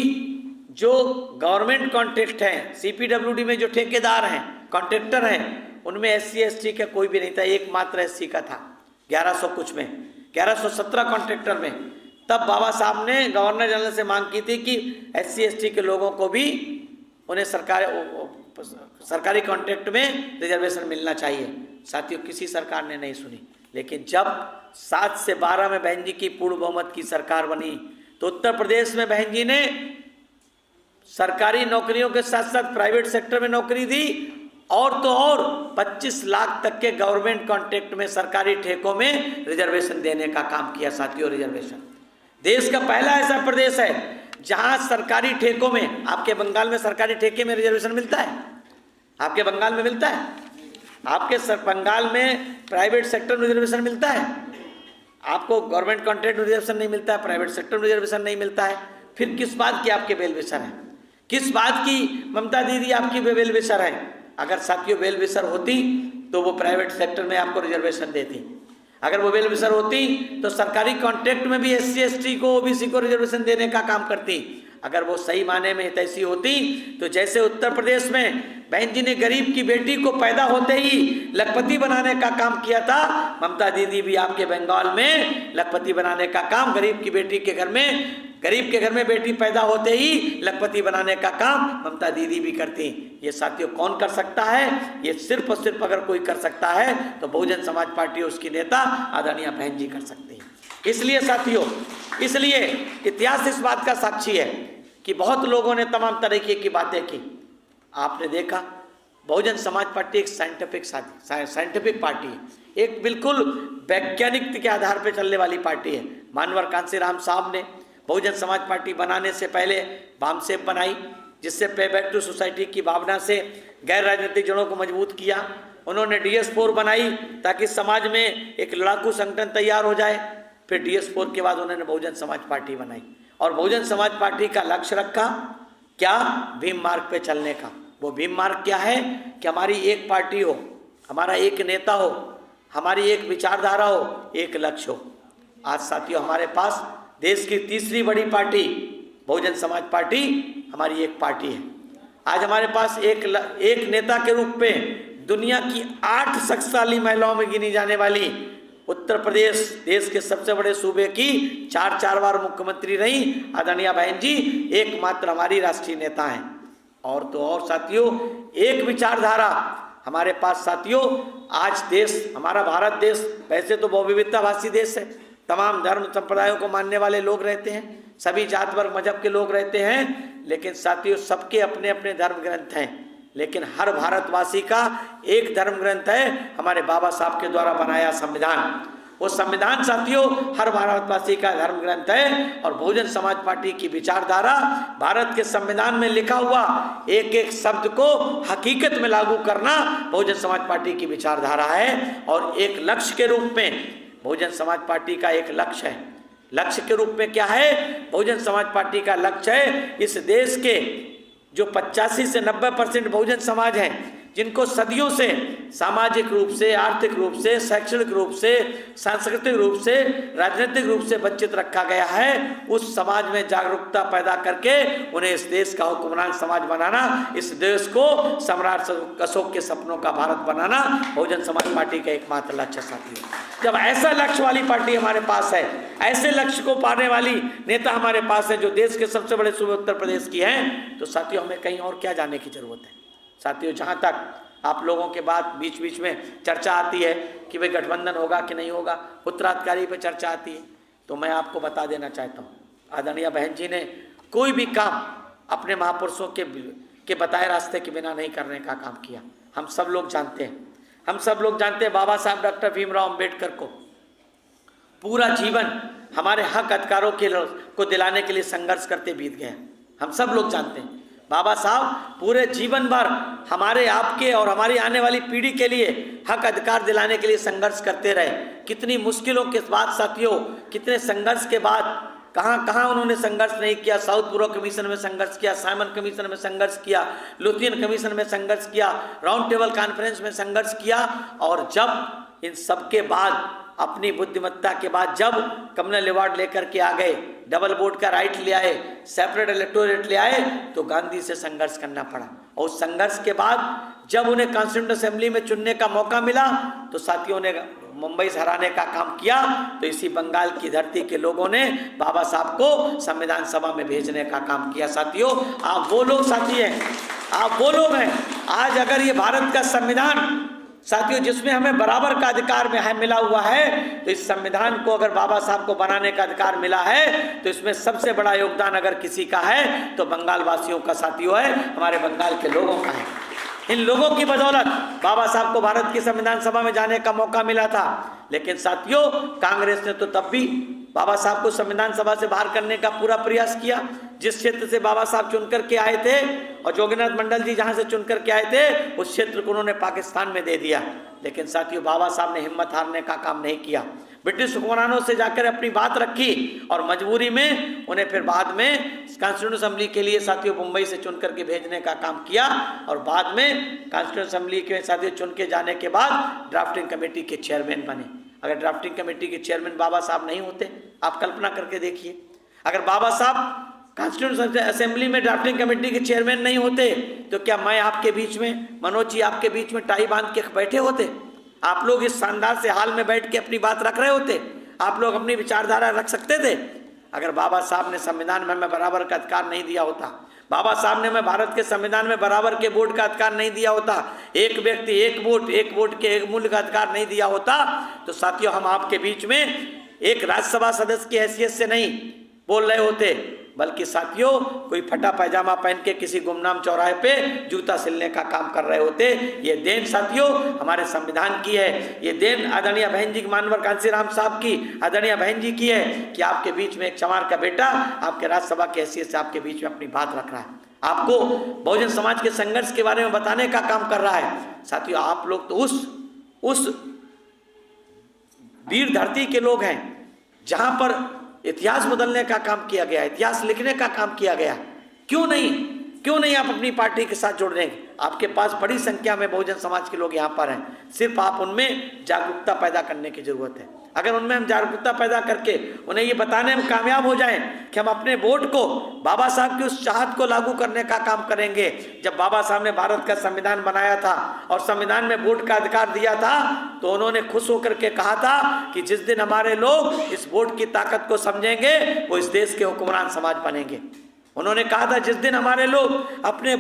जो गवर्नमेंट कॉन्ट्रैक्ट हैं, CPWD में जो ठेकेदार हैं, कॉन्ट्रैक्टर हैं, उनमें SC ST का कोई भी नहीं था, एकमात्र SC का था 1100 कुछ में, 1117 कॉन्ट्रैक्टर में। तब बाबा साहब ने गवर्नर जनरल से मांग की थी कि SC ST के लोगों को भी उन्हें सरकारी कॉन्ट्रैक्ट में रिजर्वेशन मिलना चाहिए। साथियों, किसी सरकार ने नहीं सुनी। लेकिन जब 7 से 12 में बहन जी की पूर्ण बहुमत की सरकार बनी तो उत्तर प्रदेश में बहन जी ने सरकारी नौकरियों के साथ साथ प्राइवेट सेक्टर में नौकरी दी, और तो और 25 लाख तक के गवर्नमेंट कॉन्ट्रैक्ट में, सरकारी ठेकों में रिजर्वेशन देने का काम किया। साथियों, रिजर्वेशन देश का पहला ऐसा प्रदेश है जहां सरकारी ठेकों में, आपके बंगाल में सरकारी ठेके में रिजर्वेशन मिलता है, आपके बंगाल में मिलता है, आपके बंगाल में प्राइवेट सेक्टर में रिजर्वेशन मिलता है, आपको गवर्नमेंट कॉन्ट्रैक्ट में रिजर्वेशन नहीं मिलता है, प्राइवेट सेक्टर में रिजर्वेशन नहीं मिलता है। फिर किस बात की आपके बेल विसर है? किस बात की ममता दीदी आपकी वेल विशर है? अगर साथियों वेल विशर होती तो वो प्राइवेट सेक्टर में आपको रिजर्वेशन देती। अगर वो वेल विशर होती तो सरकारी कॉन्ट्रैक्ट में भी SC ST को OBC को रिजर्वेशन देने का काम करती। अगर वो सही माने में हितैषी होती तो जैसे उत्तर प्रदेश में बहन जी ने गरीब की बेटी को पैदा होते ही लखपति बनाने का काम किया था, ममता दीदी भी आपके बंगाल में लखपति बनाने का काम, गरीब के घर में बेटी पैदा होते ही लखपति बनाने का काम ममता दीदी भी करती। ये साथियों कौन कर सकता है? ये सिर्फ और सिर्फ अगर कोई कर सकता है तो बहुजन समाज पार्टी उसकी नेता आदरणीय बहन जी कर सकती है। इसलिए साथियों, इसलिए इतिहास इस बात का साक्षी है कि बहुत लोगों ने तमाम तरीके की बातें की। आपने देखा बहुजन समाज पार्टी एक साइंटिफिक पार्टी है, एक बिल्कुल वैज्ञानिक के आधार पर चलने वाली पार्टी है। मानवर कांसीराम साहब ने बहुजन समाज पार्टी बनाने से पहले बामसेप बनाई, जिससे पे बैक टू सोसाइटी की भावना से गैर राजनीतिक जड़ों को मजबूत किया। उन्होंने DS4 बनाई ताकि समाज में एक लड़ाकू संगठन तैयार हो जाए। फिर DS4 के बाद उन्होंने बहुजन समाज पार्टी बनाई और बहुजन समाज पार्टी का लक्ष्य रखा क्या? भीम मार्ग पे चलने का। वो भीम मार्ग क्या है कि हमारी एक पार्टी हो, हमारा एक नेता हो, हमारी एक विचारधारा हो, एक लक्ष्य हो। आज साथियों हमारे पास देश की तीसरी बड़ी पार्टी बहुजन समाज पार्टी हमारी एक पार्टी है। आज हमारे पास एक नेता के रूप में दुनिया की 8 शक्तिशाली महिलाओं में गिनी जाने वाली उत्तर प्रदेश देश के सबसे बड़े सूबे की 4 बार मुख्यमंत्री रही आदरणीय बहन जी एकमात्र हमारी राष्ट्रीय नेता हैं। और तो और साथियों एक विचारधारा हमारे पास साथियों, आज देश हमारा भारत देश वैसे तो बहुविविधताभाषी देश है, तमाम धर्म संप्रदायों को मानने वाले लोग रहते हैं, सभी जात वर्ग मजहब के लोग रहते हैं, लेकिन साथियों सबके अपने अपने धर्म ग्रंथ हैं। लेकिन हर भारतवासी का एक धर्म ग्रंथ है, हमारे बाबा साहब के द्वारा बनाया संविधान। वो संविधान साथियों हर भारतवासी का धर्म ग्रंथ है और बहुजन समाज पार्टी की विचारधारा भारत के संविधान में लिखा हुआ एक एक शब्द को हकीकत में लागू करना बहुजन समाज पार्टी की विचारधारा है। और एक लक्ष्य के रूप में बहुजन समाज पार्टी का एक लक्ष्य है। लक्ष्य के रूप में क्या है? बहुजन समाज पार्टी का लक्ष्य है इस देश के जो 85 से 90% बहुजन समाज हैं, जिनको सदियों से सामाजिक रूप से, आर्थिक रूप से, शैक्षणिक रूप से, सांस्कृतिक रूप से, राजनीतिक रूप से वंचित रखा गया है, उस समाज में जागरूकता पैदा करके उन्हें इस देश का हुक्मरान समाज बनाना, इस देश को सम्राट अशोक के सपनों का भारत बनाना बहुजन समाज पार्टी का एकमात्र लक्ष्य साथी है। जब ऐसा लक्ष्य वाली पार्टी हमारे पास है, ऐसे लक्ष्य को पाने वाली नेता हमारे पास है जो देश के सबसे बड़े सूबे उत्तर प्रदेश की हैं, तो साथियों हमें कहीं और क्या जाने की जरूरत है। साथियों जहाँ तक आप लोगों के बात बीच बीच में चर्चा आती है कि भाई गठबंधन होगा कि नहीं होगा, उत्तराधिकारी पे चर्चा आती है, तो मैं आपको बता देना चाहता हूँ आदरणीय बहन जी ने कोई भी काम अपने महापुरुषों के बताए रास्ते के बिना नहीं करने का काम किया। हम सब लोग जानते हैं बाबा साहब डॉक्टर भीमराव अम्बेडकर को पूरा जीवन हमारे हक अधिकारों को दिलाने के लिए संघर्ष करते बीत गए। हम सब लोग जानते हैं बाबा साहब पूरे जीवन भर हमारे आपके और हमारी आने वाली पीढ़ी के लिए हक अधिकार दिलाने के लिए संघर्ष करते रहे। कितनी मुश्किलों के बाद साथियों, कितने संघर्ष के बाद कहाँ उन्होंने संघर्ष नहीं किया। साउथ पूर्व कमीशन में संघर्ष किया, साइमन कमीशन में संघर्ष किया, लुथियन कमीशन में संघर्ष किया, राउंड टेबल कॉन्फ्रेंस में संघर्ष किया। और जब इन सब के बाद अपनी बुद्धिमत्ता के बाद जब कम्युनल अवार्ड लेकर के आ गए, डबल वोट का राइट ले आए, सेपरेट इलेक्टोरेट ले आए, तो गांधी से संघर्ष करना पड़ा। और उस संघर्ष के बाद जब उन्हें कॉन्स्टिट्यूएंट असेंबली में चुनने का मौका मिला तो साथियों ने मुंबई से हराने का काम किया। तो इसी बंगाल की धरती के लोगों ने बाबा साहब को संविधान सभा में भेजने का काम किया। साथियों आप वो लोग साथी हैं, आप वो लोग हैं। आज अगर ये भारत का संविधान साथियों जिसमें हमें बराबर का अधिकार में मिला हुआ है, तो इस संविधान को अगर बाबा साहब को बनाने का अधिकार मिला है तो इसमें सबसे बड़ा योगदान अगर किसी का है तो बंगाल वासियों का साथियों है, हमारे बंगाल के लोगों का है। इन लोगों की बदौलत बाबा साहब को भारत की संविधान सभा में जाने का मौका मिला था। लेकिन साथियों कांग्रेस ने तो तब भी बाबा साहब को संविधान सभा से बाहर करने का पूरा प्रयास किया। जिस क्षेत्र से बाबा साहब चुनकर के आए थे और जोगीनाथ मंडल जी जहां से चुनकर के आए थे, उस क्षेत्र को उन्होंने पाकिस्तान में दे दिया। लेकिन साथियों बाबा साहब ने हिम्मत हारने का काम नहीं किया। ब्रिटिश हुक्मरानों से जाकर अपनी बात रखी और मजबूरी में उन्हें फिर बाद में कॉन्स्टिट्यूंट असेंबली के लिए साथियों मुंबई से चुन करके भेजने का काम किया और बाद में कॉन्स्टिट्यूंट असेंबली के साथियों चुन के जाने के बाद ड्राफ्टिंग कमेटी के चेयरमैन बने। अगर ड्राफ्टिंग कमेटी के चेयरमैन बाबा साहब नहीं होते, आप कल्पना करके देखिए, अगर बाबा साहब कॉन्स्टिट्यूंट असेंबली में ड्राफ्टिंग कमेटी के चेयरमैन नहीं होते तो क्या मैं आपके बीच में, मनोज जी आपके बीच में टाई बांध के बैठे होते? आप लोग इस शानदार से हाल में बैठ के अपनी बात रख रहे होते? आप लोग अपनी विचारधारा रख सकते थे? अगर बाबा साहब ने संविधान में हमें बराबर का अधिकार नहीं दिया होता, बाबा साहब ने हमें भारत के संविधान में बराबर के वोट का अधिकार नहीं दिया होता, एक व्यक्ति एक वोट के एक मूल्य का अधिकार नहीं दिया होता, तो साथियों हम आपके बीच में एक राज्यसभा सदस्य की हैसियत से नहीं बोल रहे होते, बल्कि साथियों कोई फटा पैजामा पहन के किसी गुमनाम चौराहे पे जूता सिलने का काम कर रहे होते। ये देन साथियों हमारे संविधान की है, ये देन आदरणीय बहन जी मानवर कांसीराम साहब की, आदरणीय बहन जी की है कि आपके बीच में एक चमार का बेटा आपके राज्यसभा की हैसियत से आपके बीच में अपनी बात रख रहा है, आपको बहुजन समाज के संघर्ष के बारे में बताने का काम कर रहा है। साथियों आप लोग तो उस वीर धरती के लोग हैं जहां पर इतिहास बदलने का काम किया गया, इतिहास लिखने का काम किया गया। क्यों नहीं आप अपनी पार्टी के साथ जुड़ रहे हैं? आपके पास बड़ी संख्या में बहुजन समाज के लोग यहाँ पर हैं, सिर्फ आप उनमें जागरूकता पैदा करने की जरूरत है। अगर उनमें हम जागरूकता पैदा करके उन्हें ये बताने में कामयाब हो जाएं कि हम अपने वोट को बाबा साहब की उस चाहत को लागू करने का काम करेंगे। जब बाबा साहब ने भारत का संविधान बनाया था और संविधान में वोट का अधिकार दिया था तो उन्होंने खुश होकर के कहा था कि जिस दिन हमारे लोग इस वोट की ताकत को समझेंगे वो इस देश के हुक्मरान समाज बनेंगे। उन्होंने कहा था जिस दिन हमारे लोग अपने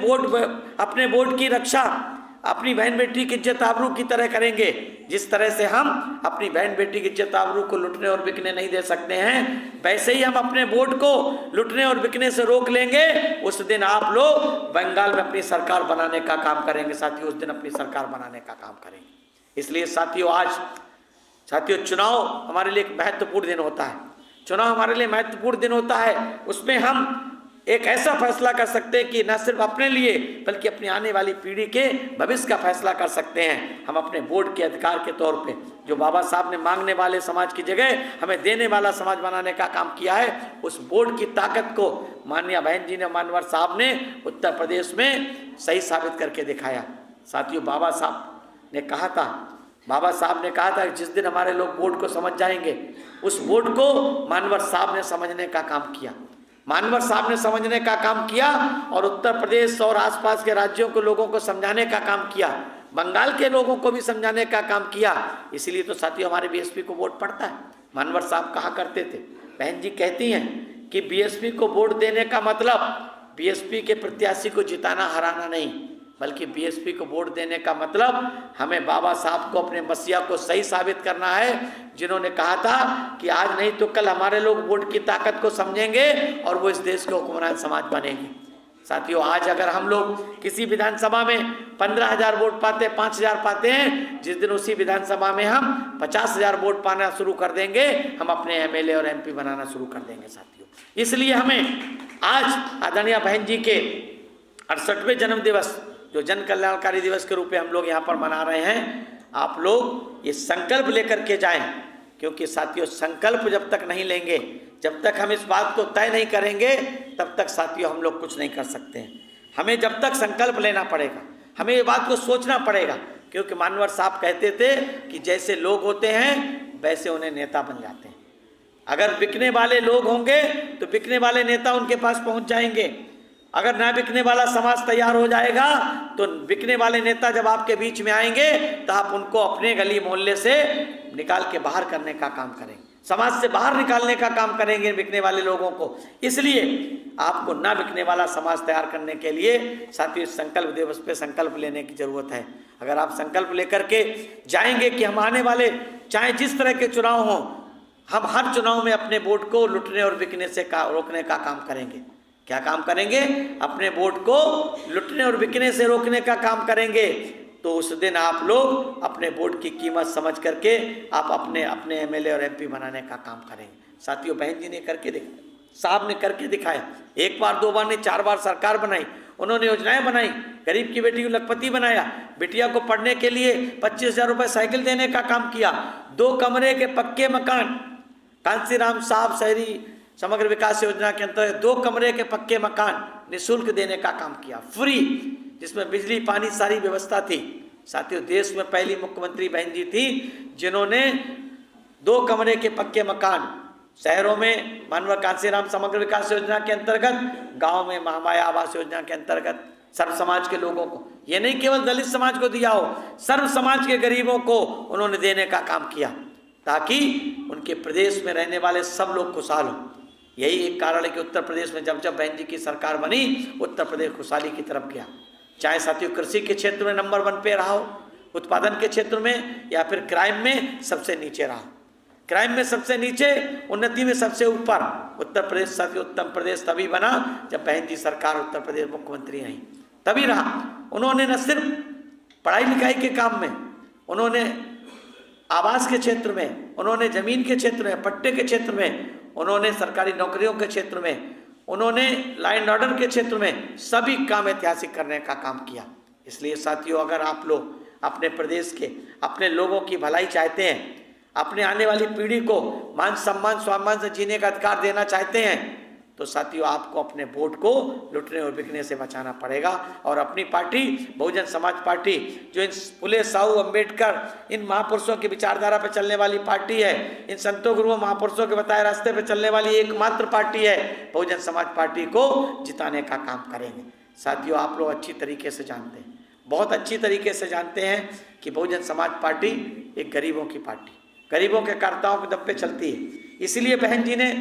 वोट की रक्षा अपनी बहन बेटी की इज्जत आबरू की तरह करेंगे, जिस तरह से हम अपनी बहन बेटी की इज्जत आबरू को लुटने और बिकने नहीं दे सकते हैं, वैसे ही हम अपने वोट को लुटने और बिकने से रोक लेंगे। उस दिन आप लोग बंगाल में अपनी सरकार बनाने का काम करेंगे। साथियों उस दिन अपनी सरकार बनाने का काम करेंगे। इसलिए साथियों आज चुनाव हमारे लिए एक महत्वपूर्ण दिन होता है। चुनाव हमारे लिए महत्वपूर्ण दिन होता है। उसमें हम एक ऐसा फैसला कर सकते हैं कि न सिर्फ अपने लिए बल्कि अपनी आने वाली पीढ़ी के भविष्य का फैसला कर सकते हैं। हम अपने वोट के अधिकार के तौर पे जो बाबा साहब ने मांगने वाले समाज की जगह हमें देने वाला समाज बनाने का काम किया है, उस वोट की ताकत को माननीय बहन जी ने, मानवर साहब ने उत्तर प्रदेश में सही साबित करके दिखाया। साथियों बाबा साहब ने कहा था जिस दिन हमारे लोग वोट को समझ जाएंगे, उस वोट को मानवर साहब ने समझने का काम किया। मानवर साहब ने समझने का काम किया और उत्तर प्रदेश और आसपास के राज्यों के लोगों को समझाने का काम किया, बंगाल के लोगों को भी समझाने का काम किया। इसलिए तो साथियों हमारे बीएसपी को वोट पड़ता है। मानवर साहब कहा करते थे, बहन जी कहती हैं कि बीएसपी को वोट देने का मतलब बीएसपी के प्रत्याशी को जिताना हराना नहीं, बल्कि बीएसपी को वोट देने का मतलब हमें बाबा साहब को अपने मसीहा को सही साबित करना है, जिन्होंने कहा था कि आज नहीं तो कल हमारे लोग वोट की ताकत को समझेंगे और वो इस देश के हुक्मरान समाज बनेंगे। साथियों आज अगर हम लोग किसी विधानसभा में 15,000 वोट पाते, 5,000 पाते हैं, जिस दिन उसी विधानसभा में हम 50,000 वोट पाना शुरू कर देंगे, हम अपने एमएलए और एमपी बनाना शुरू कर देंगे। साथियों इसलिए हमें आज आदरणीय बहन जी के 68वें जन्म दिवस जो जन कल्याणकारी दिवस के रूप में हम लोग यहाँ पर मना रहे हैं, आप लोग ये संकल्प लेकर के जाएं, क्योंकि साथियों संकल्प जब तक नहीं लेंगे, जब तक हम इस बात को तय नहीं करेंगे, तब तक साथियों हम लोग कुछ नहीं कर सकते हैं। हमें जब तक संकल्प लेना पड़ेगा, हमें ये बात को सोचना पड़ेगा, क्योंकि मानवर साहब कहते थे कि जैसे लोग होते हैं वैसे उन्हें नेता बन जाते हैं। अगर बिकने वाले लोग होंगे तो बिकने वाले नेता उनके पास पहुंच जाएंगे। अगर ना बिकने वाला समाज तैयार हो जाएगा तो बिकने वाले नेता जब आपके बीच में आएंगे तो आप उनको अपने गली मोहल्ले से निकाल के बाहर करने का काम करेंगे, समाज से बाहर निकालने का काम करेंगे बिकने वाले लोगों को। इसलिए आपको ना बिकने वाला समाज तैयार करने के लिए साथियों संकल्प दिवस पे संकल्प लेने की जरूरत है। अगर आप संकल्प लेकर के जाएंगे कि हम आने वाले चाहे जिस तरह के चुनाव हों, हम हर चुनाव में अपने वोट को लुटने और बिकने से रोकने का काम करेंगे। क्या काम करेंगे? अपने वोट को लुटने और बिकने से रोकने का काम करेंगे। तो उस दिन आप लोग अपने वोट की कीमत समझ करके आप अपने एमएलए और एमपी बनाने का काम करेंगे। साथियों बहन जी ने करके दिखाया, साहब ने करके दिखाया। एक बार, दो बार नहीं, 4 बार सरकार बनाई। उन्होंने योजनाएं बनाई, गरीब की बेटी को लखपति बनाया, बिटिया को पढ़ने के लिए 25,000 रुपये साइकिल देने का काम किया, 2 कमरे के पक्के मकान, कांसीराम साहब शहरी समग्र विकास योजना के अंतर्गत 2 कमरे के पक्के मकान निःशुल्क देने का काम किया, फ्री, जिसमें बिजली पानी सारी व्यवस्था थी। साथियों, देश में पहली मुख्यमंत्री बहन जी थी जिन्होंने 2 कमरे के पक्के मकान शहरों में मानवर कांसीराम समग्र विकास योजना के अंतर्गत, गांव में महामाया आवास योजना के अंतर्गत सर्व समाज के लोगों को, ये नहीं केवल दलित समाज को दिया हो, सर्व समाज के गरीबों को उन्होंने देने का काम किया ताकि उनके प्रदेश में रहने वाले सब लोग खुशहाल हों। यही एक कारण है कि उत्तर प्रदेश में जब जब बहन जी की सरकार बनी, उत्तर प्रदेश खुशहाली की तरफ गया। चाहे साथियों कृषि के क्षेत्र में नंबर 1 पे रहा हो, उत्पादन के क्षेत्र में, या फिर क्राइम में सबसे नीचे रहा। क्राइम में सबसे नीचे, उन्नति में सबसे ऊपर उत्तर प्रदेश। साथियों, उत्तम प्रदेश तभी बना जब बहन जी सरकार उत्तर प्रदेश मुख्यमंत्री रही, तभी रहा। उन्होंने न सिर्फ पढ़ाई लिखाई के काम में, उन्होंने आवास के क्षेत्र में, उन्होंने जमीन के क्षेत्र में, पट्टे के क्षेत्र में, उन्होंने सरकारी नौकरियों के क्षेत्र में, उन्होंने लॉ एंड ऑर्डर के क्षेत्र में सभी काम ऐतिहासिक करने का काम किया। इसलिए साथियों, अगर आप लोग अपने प्रदेश के, अपने लोगों की भलाई चाहते हैं, अपने आने वाली पीढ़ी को मान सम्मान स्वाभिमान से जीने का अधिकार देना चाहते हैं, तो साथियों आपको अपने वोट को लुटने और बिकने से बचाना पड़ेगा। और अपनी पार्टी बहुजन समाज पार्टी, जो इन फुले साहू अम्बेडकर इन महापुरुषों की विचारधारा पर चलने वाली पार्टी है, इन संतों गुरुओं महापुरुषों के बताए रास्ते पर चलने वाली एकमात्र पार्टी है, बहुजन समाज पार्टी को जिताने का काम करेंगे। साथियों, आप लोग अच्छी तरीके से जानते हैं, बहुत अच्छी तरीके से जानते हैं कि बहुजन समाज पार्टी एक गरीबों की पार्टी, गरीबों के कर्ताओं के दम पे चलती है। इसीलिए बहन जी ने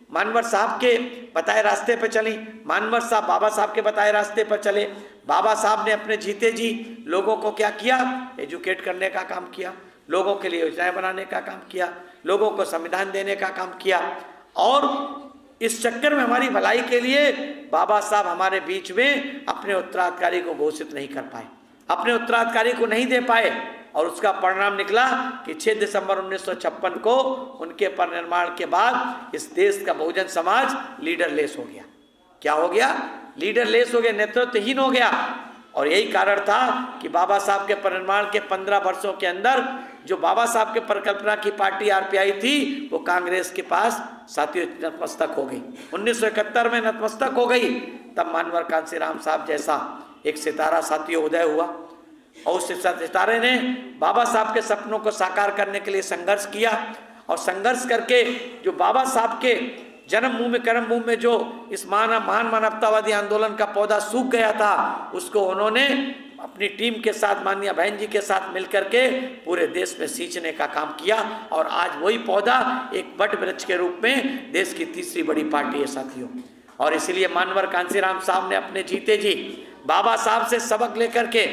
मानवर साहब के बताए रास्ते पर चली, मानवर साहब बाबा साहब के बताए रास्ते पर चले। बाबा साहब ने अपने जीते जी लोगों को क्या किया? एजुकेट करने का काम किया, लोगों के लिए योजनाएं बनाने का काम किया, लोगों को संविधान देने का काम किया। और इस चक्कर में हमारी भलाई के लिए बाबा साहब हमारे बीच में अपने उत्तराधिकारी को घोषित नहीं कर पाए, अपने उत्तराधिकारी को नहीं दे पाए, और उसका परिणाम निकला कि 6 दिसंबर 1956 को उनके परिनिर्वाण के बाद इस देश का बहुजन समाज लीडरलेस हो गया। क्या हो गया? लीडरलेस हो गया, नेतृत्वहीन हो गया। और यही कारण था कि बाबा साहब के परिनिर्वाण के 15 वर्षों के अंदर जो बाबा साहब के परिकल्पना की पार्टी आरपीआई थी, वो कांग्रेस के पास साथियों नतमस्तक हो गई। 1971 में नतमस्तक हो गई। तब मानवर कांसीराम साहब जैसा एक सितारा साथियों उदय हुआ, और उस सितारे ने बाबा साहब के सपनों को साकार करने के लिए संघर्ष किया। और संघर्ष करके जो बाबा साहब के जन्मभूमि कर्मभूमि में जो इस महान मानवतावादी आंदोलन का पौधा सूख गया था, उसको उन्होंने अपनी टीम के साथ, माननीय बहन जी के साथ मिलकर के पूरे देश में सींचने का काम किया। और आज वही पौधा एक बट वृक्ष के रूप में देश की तीसरी बड़ी पार्टी है साथियों। और इसीलिए मानवर कांसीराम साहब ने अपने जीते जी बाबा साहब से सबक लेकर के,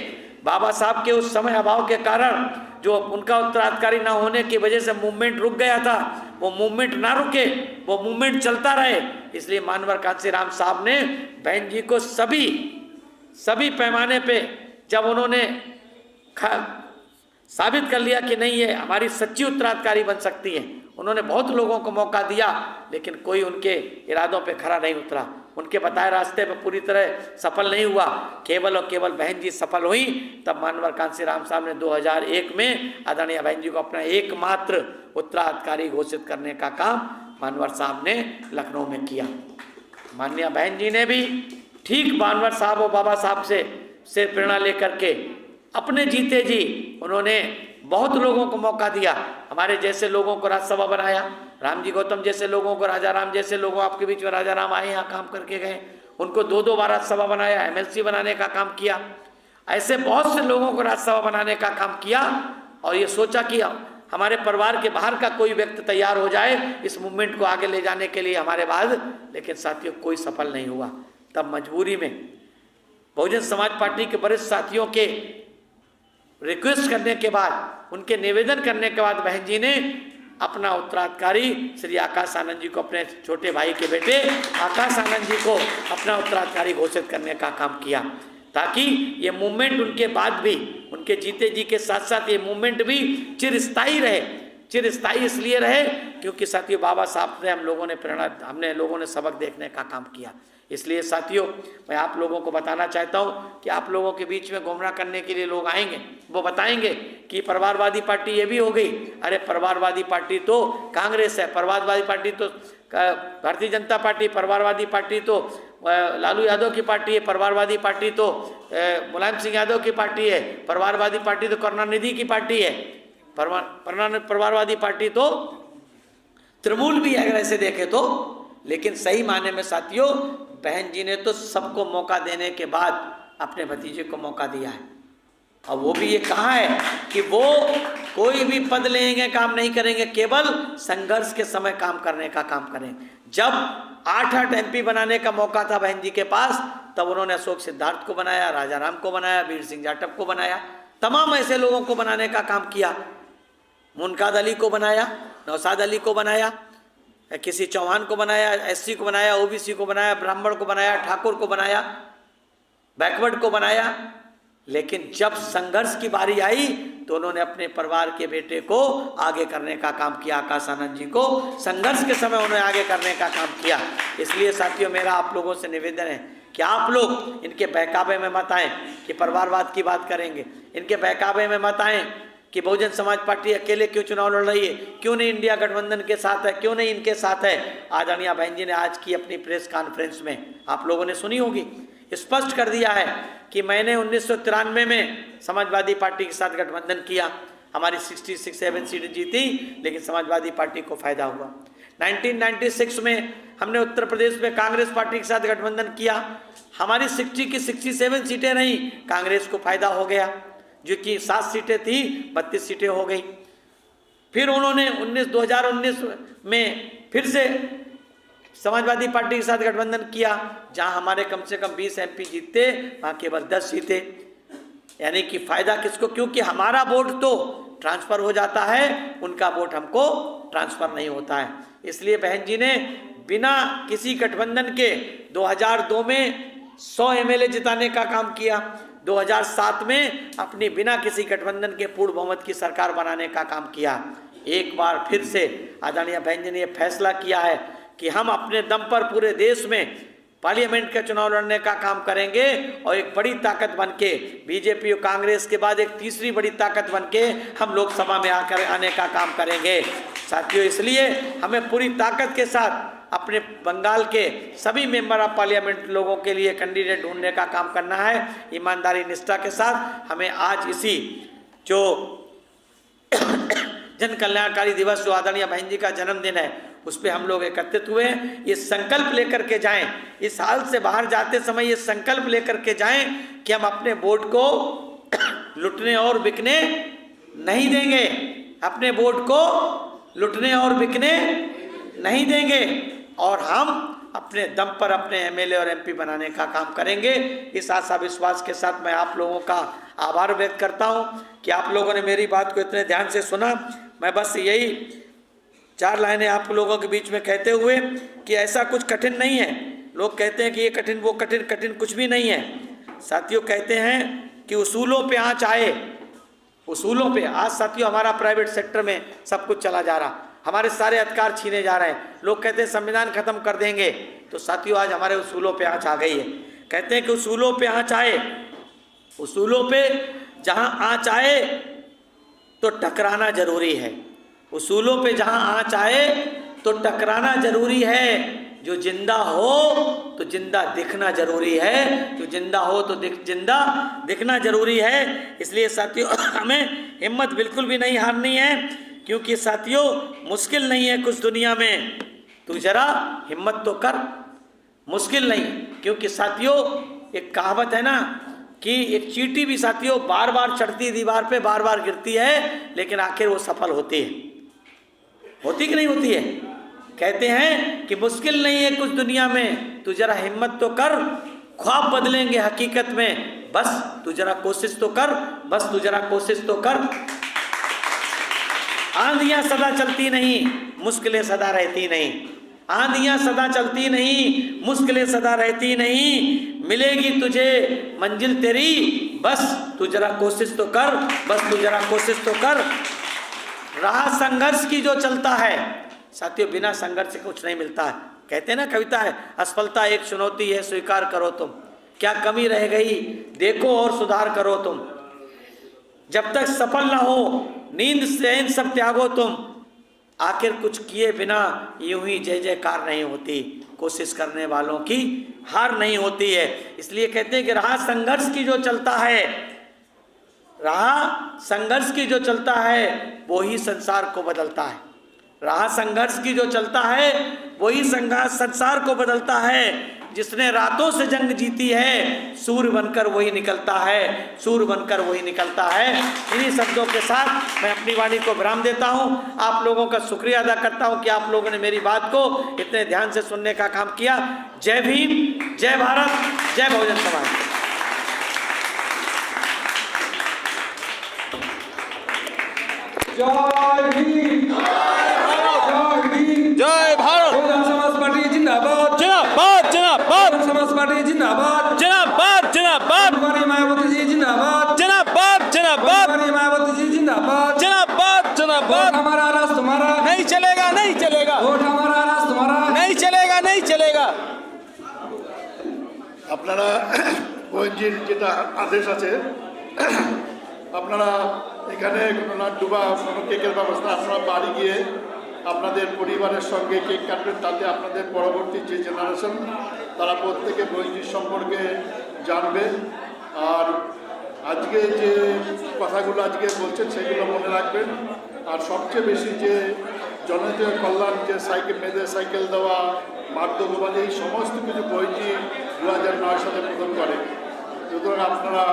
बाबा साहब के उस समय अभाव के कारण जो उनका उत्तराधिकारी ना होने की वजह से मूवमेंट रुक गया था, वो मूवमेंट ना रुके, वो मूवमेंट चलता रहे। इसलिए मानवर कांसीराम साहब ने बहन जी को सभी पैमाने पे जब उन्होंने साबित कर लिया कि नहीं ये हमारी सच्ची उत्तराधिकारी बन सकती है, उन्होंने बहुत लोगों को मौका दिया, लेकिन कोई उनके इरादों पे खरा नहीं उतरा, उनके बताए रास्ते पे पूरी तरह सफल नहीं हुआ। केवल और केवल बहन जी सफल हुई। तब मानवर कांसीराम साहब ने 2001 में आदरणीय बहन जी को अपना एकमात्र उत्तराधिकारी घोषित करने का काम मानवर साहब ने लखनऊ में किया। माननीय बहन जी ने भी ठीक मानवर साहब और बाबा साहब से प्रेरणा लेकर के अपने जीते जी उन्होंने बहुत लोगों को मौका दिया। हमारे जैसे लोगों को राज्यसभा बनाया, राम जी गौतम जैसे लोगों को, राजा राम जैसे लोगों, आपके बीच में राजा राम आए, यहाँ काम करके गए, उनको 2-2 बार राज्यसभा बनाया, एमएलसी बनाने का काम किया। ऐसे बहुत से लोगों को राज्यसभा बनाने का काम किया। और ये सोचा कि हमारे परिवार के बाहर का कोई व्यक्ति तैयार हो जाए इस मूवमेंट को आगे ले जाने के लिए हमारे बाद, लेकिन साथियों कोई सफल नहीं हुआ। तब मजबूरी में बहुजन समाज पार्टी के वरिष्ठ साथियों के रिक्वेस्ट करने के बाद, उनके निवेदन करने के बाद बहन जी ने अपना उत्तराधिकारी श्री आकाश आनंद जी को, अपने छोटे भाई के बेटे आकाश आनंद जी को अपना उत्तराधिकारी घोषित करने का काम किया, ताकि ये मूवमेंट उनके बाद भी, उनके जीते जी के साथ साथ ये मूवमेंट भी चिरस्थायी रहे। चिरस्थायी इसलिए रहे क्योंकि साथियों बाबा साहब ने हमने लोगों ने सबक देखने का काम किया। इसलिए साथियों मैं आप लोगों को बताना चाहता हूँ कि आप लोगों के बीच में गुमराह करने के लिए लोग आएंगे, वो बताएंगे कि परिवारवादी पार्टी ये भी हो गई। अरे परिवारवादी पार्टी तो कांग्रेस है, परिवारवादी पार्टी तो भारतीय जनता पार्टी, परिवारवादी पार्टी तो लालू यादव की पार्टी है, परिवारवादी पार्टी तो मुलायम सिंह यादव की पार्टी है, परिवारवादी पार्टी तो करुणानिधि की पार्टी है, परिवारवादी पार्टी तो तृणमूल भी है अगर ऐसे देखे तो। लेकिन सही मायने में साथियों बहन जी ने तो सबको मौका देने के बाद अपने भतीजे को मौका दिया है। और वो भी ये कहा है कि वो कोई भी पद लेंगे काम नहीं करेंगे, केवल संघर्ष के समय काम करने का काम करें। जब 8 MP बनाने का मौका था बहन जी के पास, तब उन्होंने अशोक सिद्धार्थ को बनाया, राजा राम को बनाया, वीर सिंह जाटव को बनाया, तमाम ऐसे लोगों को बनाने का काम किया। मुनकाद अली को बनाया, नौशाद अली को बनाया, किसी चौहान को बनाया, SC को बनाया, OBC को बनाया, ब्राह्मण को बनाया, ठाकुर को बनाया, बैकवर्ड को बनाया। लेकिन जब संघर्ष की बारी आई तो उन्होंने अपने परिवार के बेटे को आगे करने का काम किया। आकाश आनंद जी को संघर्ष के समय उन्होंने आगे करने का काम किया। इसलिए साथियों मेरा आप लोगों से निवेदन है कि आप लोग इनके बहकावे में मत आएँ कि परिवारवाद की बात करेंगे, इनके बहकावे में मत आएँ कि बहुजन समाज पार्टी अकेले क्यों चुनाव लड़ रही है, क्यों नहीं इंडिया गठबंधन के साथ है, क्यों नहीं इनके साथ है। आदरणीय बहन जी ने आज की अपनी प्रेस कॉन्फ्रेंस में आप लोगों ने सुनी होगी, स्पष्ट कर दिया है कि मैंने 1993 में समाजवादी पार्टी के साथ गठबंधन किया, हमारी 67 सीटें जीती, लेकिन समाजवादी पार्टी को फायदा हुआ। 1996 में हमने उत्तर प्रदेश में कांग्रेस पार्टी के साथ गठबंधन किया, हमारी 60 की 67 सीटें रहीं, कांग्रेस को फायदा हो गया, जो कि 7 सीटें थी 32 सीटें हो गई। फिर उन्होंने 2019 में फिर से समाजवादी पार्टी के साथ गठबंधन किया, जहां हमारे कम से कम 20 MP जीतते, वहां केवल 10 सीटें। यानी कि फायदा किसको, क्योंकि हमारा वोट तो ट्रांसफर हो जाता है, उनका वोट हमको ट्रांसफर नहीं होता है। इसलिए बहन जी ने बिना किसी गठबंधन के 2002 में 100 MLA जिताने का काम किया, 2007 में अपनी बिना किसी गठबंधन के पूर्ण बहुमत की सरकार बनाने का काम किया। एक बार फिर से आदरणीय बहन जी ने यह फैसला किया है कि हम अपने दम पर पूरे देश में पार्लियामेंट का चुनाव लड़ने का काम करेंगे और एक बड़ी ताकत बनके, बीजेपी और कांग्रेस के बाद एक तीसरी बड़ी ताकत बनके हम लोकसभा में आने का काम करेंगे। साथियों इसलिए हमें पूरी ताकत के साथ अपने बंगाल के सभी मेंबर ऑफ पार्लियामेंट लोगों के लिए कैंडिडेट ढूंढने का काम करना है, ईमानदारी निष्ठा के साथ। हमें आज इसी जो जन कल्याणकारी दिवस, जो आदरणीय बहन जी का जन्मदिन है, उस पर हम लोग एकत्रित हुए, ये संकल्प लेकर के जाएं, इस हाल से बाहर जाते समय ये संकल्प लेकर के जाएं कि हम अपने वोट को लुटने और बिकने नहीं देंगे, अपने वोट को लुटने और बिकने नहीं देंगे, और हम अपने दम पर अपने MLA और MP बनाने का काम करेंगे। इस आशा विश्वास के साथ मैं आप लोगों का आभार व्यक्त करता हूं कि आप लोगों ने मेरी बात को इतने ध्यान से सुना। मैं बस यही 4 लाइनें आप लोगों के बीच में कहते हुए कि ऐसा कुछ कठिन नहीं है। लोग कहते हैं कि ये कठिन, वो कठिन, कठिन कुछ भी नहीं है। साथियों कहते हैं कि उसूलों पे आँच आए, उसूलों पे। आज साथियों हमारा प्राइवेट सेक्टर में सब कुछ चला जा रहा, हमारे सारे अधिकार छीने जा रहे हैं। लोग कहते हैं संविधान खत्म कर देंगे, तो साथियों आज हमारे उसूलों पे आँच आ गई है। कहते हैं कि उसूलों पे आँच आए, उसूलों पे जहाँ आँच आए तो टकराना जरूरी है, उसूलों पे जहाँ आँच आए तो टकराना जरूरी है। जो जिंदा हो तो जिंदा दिखना जरूरी है, जो जिंदा हो तो जिंदा दिखना जरूरी है। इसलिए साथियों हमें हिम्मत बिल्कुल भी नहीं हारनी है, क्योंकि साथियों मुश्किल नहीं है कुछ दुनिया में, तू जरा हिम्मत तो कर। मुश्किल नहीं, क्योंकि साथियों एक कहावत है ना कि एक चींटी भी साथियों बार बार चढ़ती दीवार पे, बार बार गिरती है, लेकिन आखिर वो सफल होती है। होती कि नहीं होती है? कहते हैं कि मुश्किल नहीं है कुछ दुनिया में, तू जरा हिम्मत तो कर, ख्वाब बदलेंगे हकीकत में, बस तू जरा कोशिश तो कर, बस तू जरा कोशिश तो कर। आंधियां सदा चलती नहीं, मुश्किलें सदा रहती नहीं, आंधियां सदा चलती नहीं, मुश्किलें सदा रहती नहीं, मिलेगी तुझे मंजिल तेरी, बस तू जरा कोशिश तो कर, बस तू जरा कोशिश तो कर। राह संघर्ष की जो चलता है, साथियों, बिना संघर्ष से कुछ नहीं मिलता है। कहते हैं ना कविता है, असफलता एक चुनौती है, स्वीकार करो तुम, क्या कमी रह गई देखो और सुधार करो तुम। जब तक सफल ना हो नींद चैन सब त्यागो तुम, आखिर कुछ किए बिना यूं ही जय जयकार नहीं होती, कोशिश करने वालों की हार नहीं होती है। इसलिए कहते हैं कि राह संघर्ष की जो चलता है, राह संघर्ष की जो चलता है वो ही संसार को बदलता है। राह संघर्ष की जो चलता है वही संसार को बदलता है। जिसने रातों से जंग जीती है सूर्य बनकर वही निकलता है, सूर्य बनकर वही निकलता है। इन्हीं शब्दों के साथ मैं अपनी वाणी को विराम देता हूँ। आप लोगों का शुक्रिया अदा करता हूँ कि आप लोगों ने मेरी बात को इतने ध्यान से सुनने का काम किया। जय भीम, जय भारत, जय बहुजन समाज। जय भीम, जय भीम, जय भारत। बहुजन समाज पार्टी जिंदाबाद, जिंदाबाद जिंदाबाद, बहुजन समाज पार्टी जिंदाबाद, जिंदाबाद जिंदाबाद, कुमारी मायावती जी जिंदाबाद, जिंदाबाद जिंदाबाद, कुमारी मायावती जी जिंदाबाद, जिंदाबाद वोट जिंदाबाद। हमारा राज तुम्हारा, नहीं चलेगा, नहीं चलेगा, वोट हमारा राज तुम्हारा, नहीं चलेगा, नहीं चलेगा। আপনারা ওএনজির যেটা আদেশ আছে, আপনারা এখানে কোনো লাড্ডু বা কোনো কেকের ব্যবস্থা আপনারা বাড়ি গিয়ে আপনাদের পরিবারের সঙ্গে কেক কাটবেন, তাতে আপনাদের পরবর্তী যে জেনারেশন তারা প্রত্যেকে ওএনজির সম্পর্কে জানবে। আর আজকে যে কথাগুলো আজকে বলছেন সেগুলো মনে রাখবেন। আর সবচেয়ে বেশি যে জনজাতীয় কল্যাণ, যে সাইকেল, মেয়েদের সাইকেল দেওয়া, বার্ধক্যবাদী, এই সমস্ত কিছু ওএনজি 2009 সালে প্রদান করে। সুতরাং আপনারা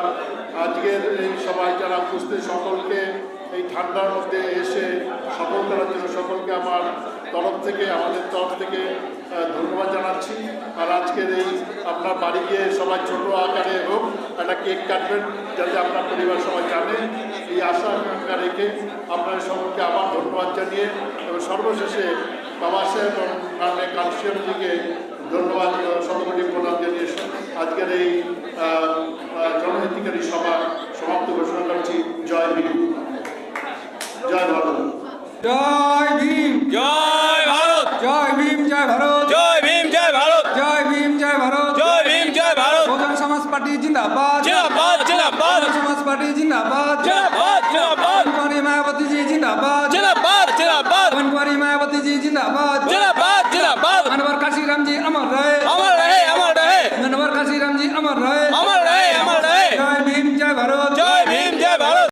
আজকের এই সবাই যারা উপস্থিত সকলকে এই ঠান্ডার মধ্যে এসে সফল করার জন্য সকলকে আমার তরফ থেকে, আমাদের তরফ থেকে ধন্যবাদ জানাচ্ছি। আর আজকের এই আপনার বাড়ি গিয়ে সবাই ছোট আকারে হোক একটা কেক কাটবেন, যাতে আপনার পরিবার সবাই জানে। এই আশা আকাঙ্ক্ষা রেখে আপনাদের সকলকে আবার ধন্যবাদ জানিয়ে এবং সর্বশেষে বাবা সাহেব এবং নামে কালসিয়ামজিকে ধন্যবাদ, সর্বোপরি প্রদান জানিয়ে আজকের এই জনহিতকারী সভা সমাপ্ত ঘোষণা করছি। জয় ভীম, জয় ভারত। জয় ভীম, জয় ভারত, জয় ভীম, জয় ভারত, জয় ভীম, জয় ভারত, জয় ভীম, জয় ভারত, জয় ভীম, জয় ভারত। बहुजन समाज पार्टी जिंदाबाद, जिंदाबाद जिंदाबाद, बहुजन समाज पार्टी जिंदाबाद, जिंदाबाद जिंदाबाद, कुमारी मायावती जी जिंदाबाद, जिंदाबाद जिंदाबाद, कुमारी मायावती जी जिंदाबाद, जिंदाबाद जिंदाबाद। अनवर काशीराम जी अमर रहे, अमर रहे, अमर रहे, अनवर काशीराम जी अमर रहे।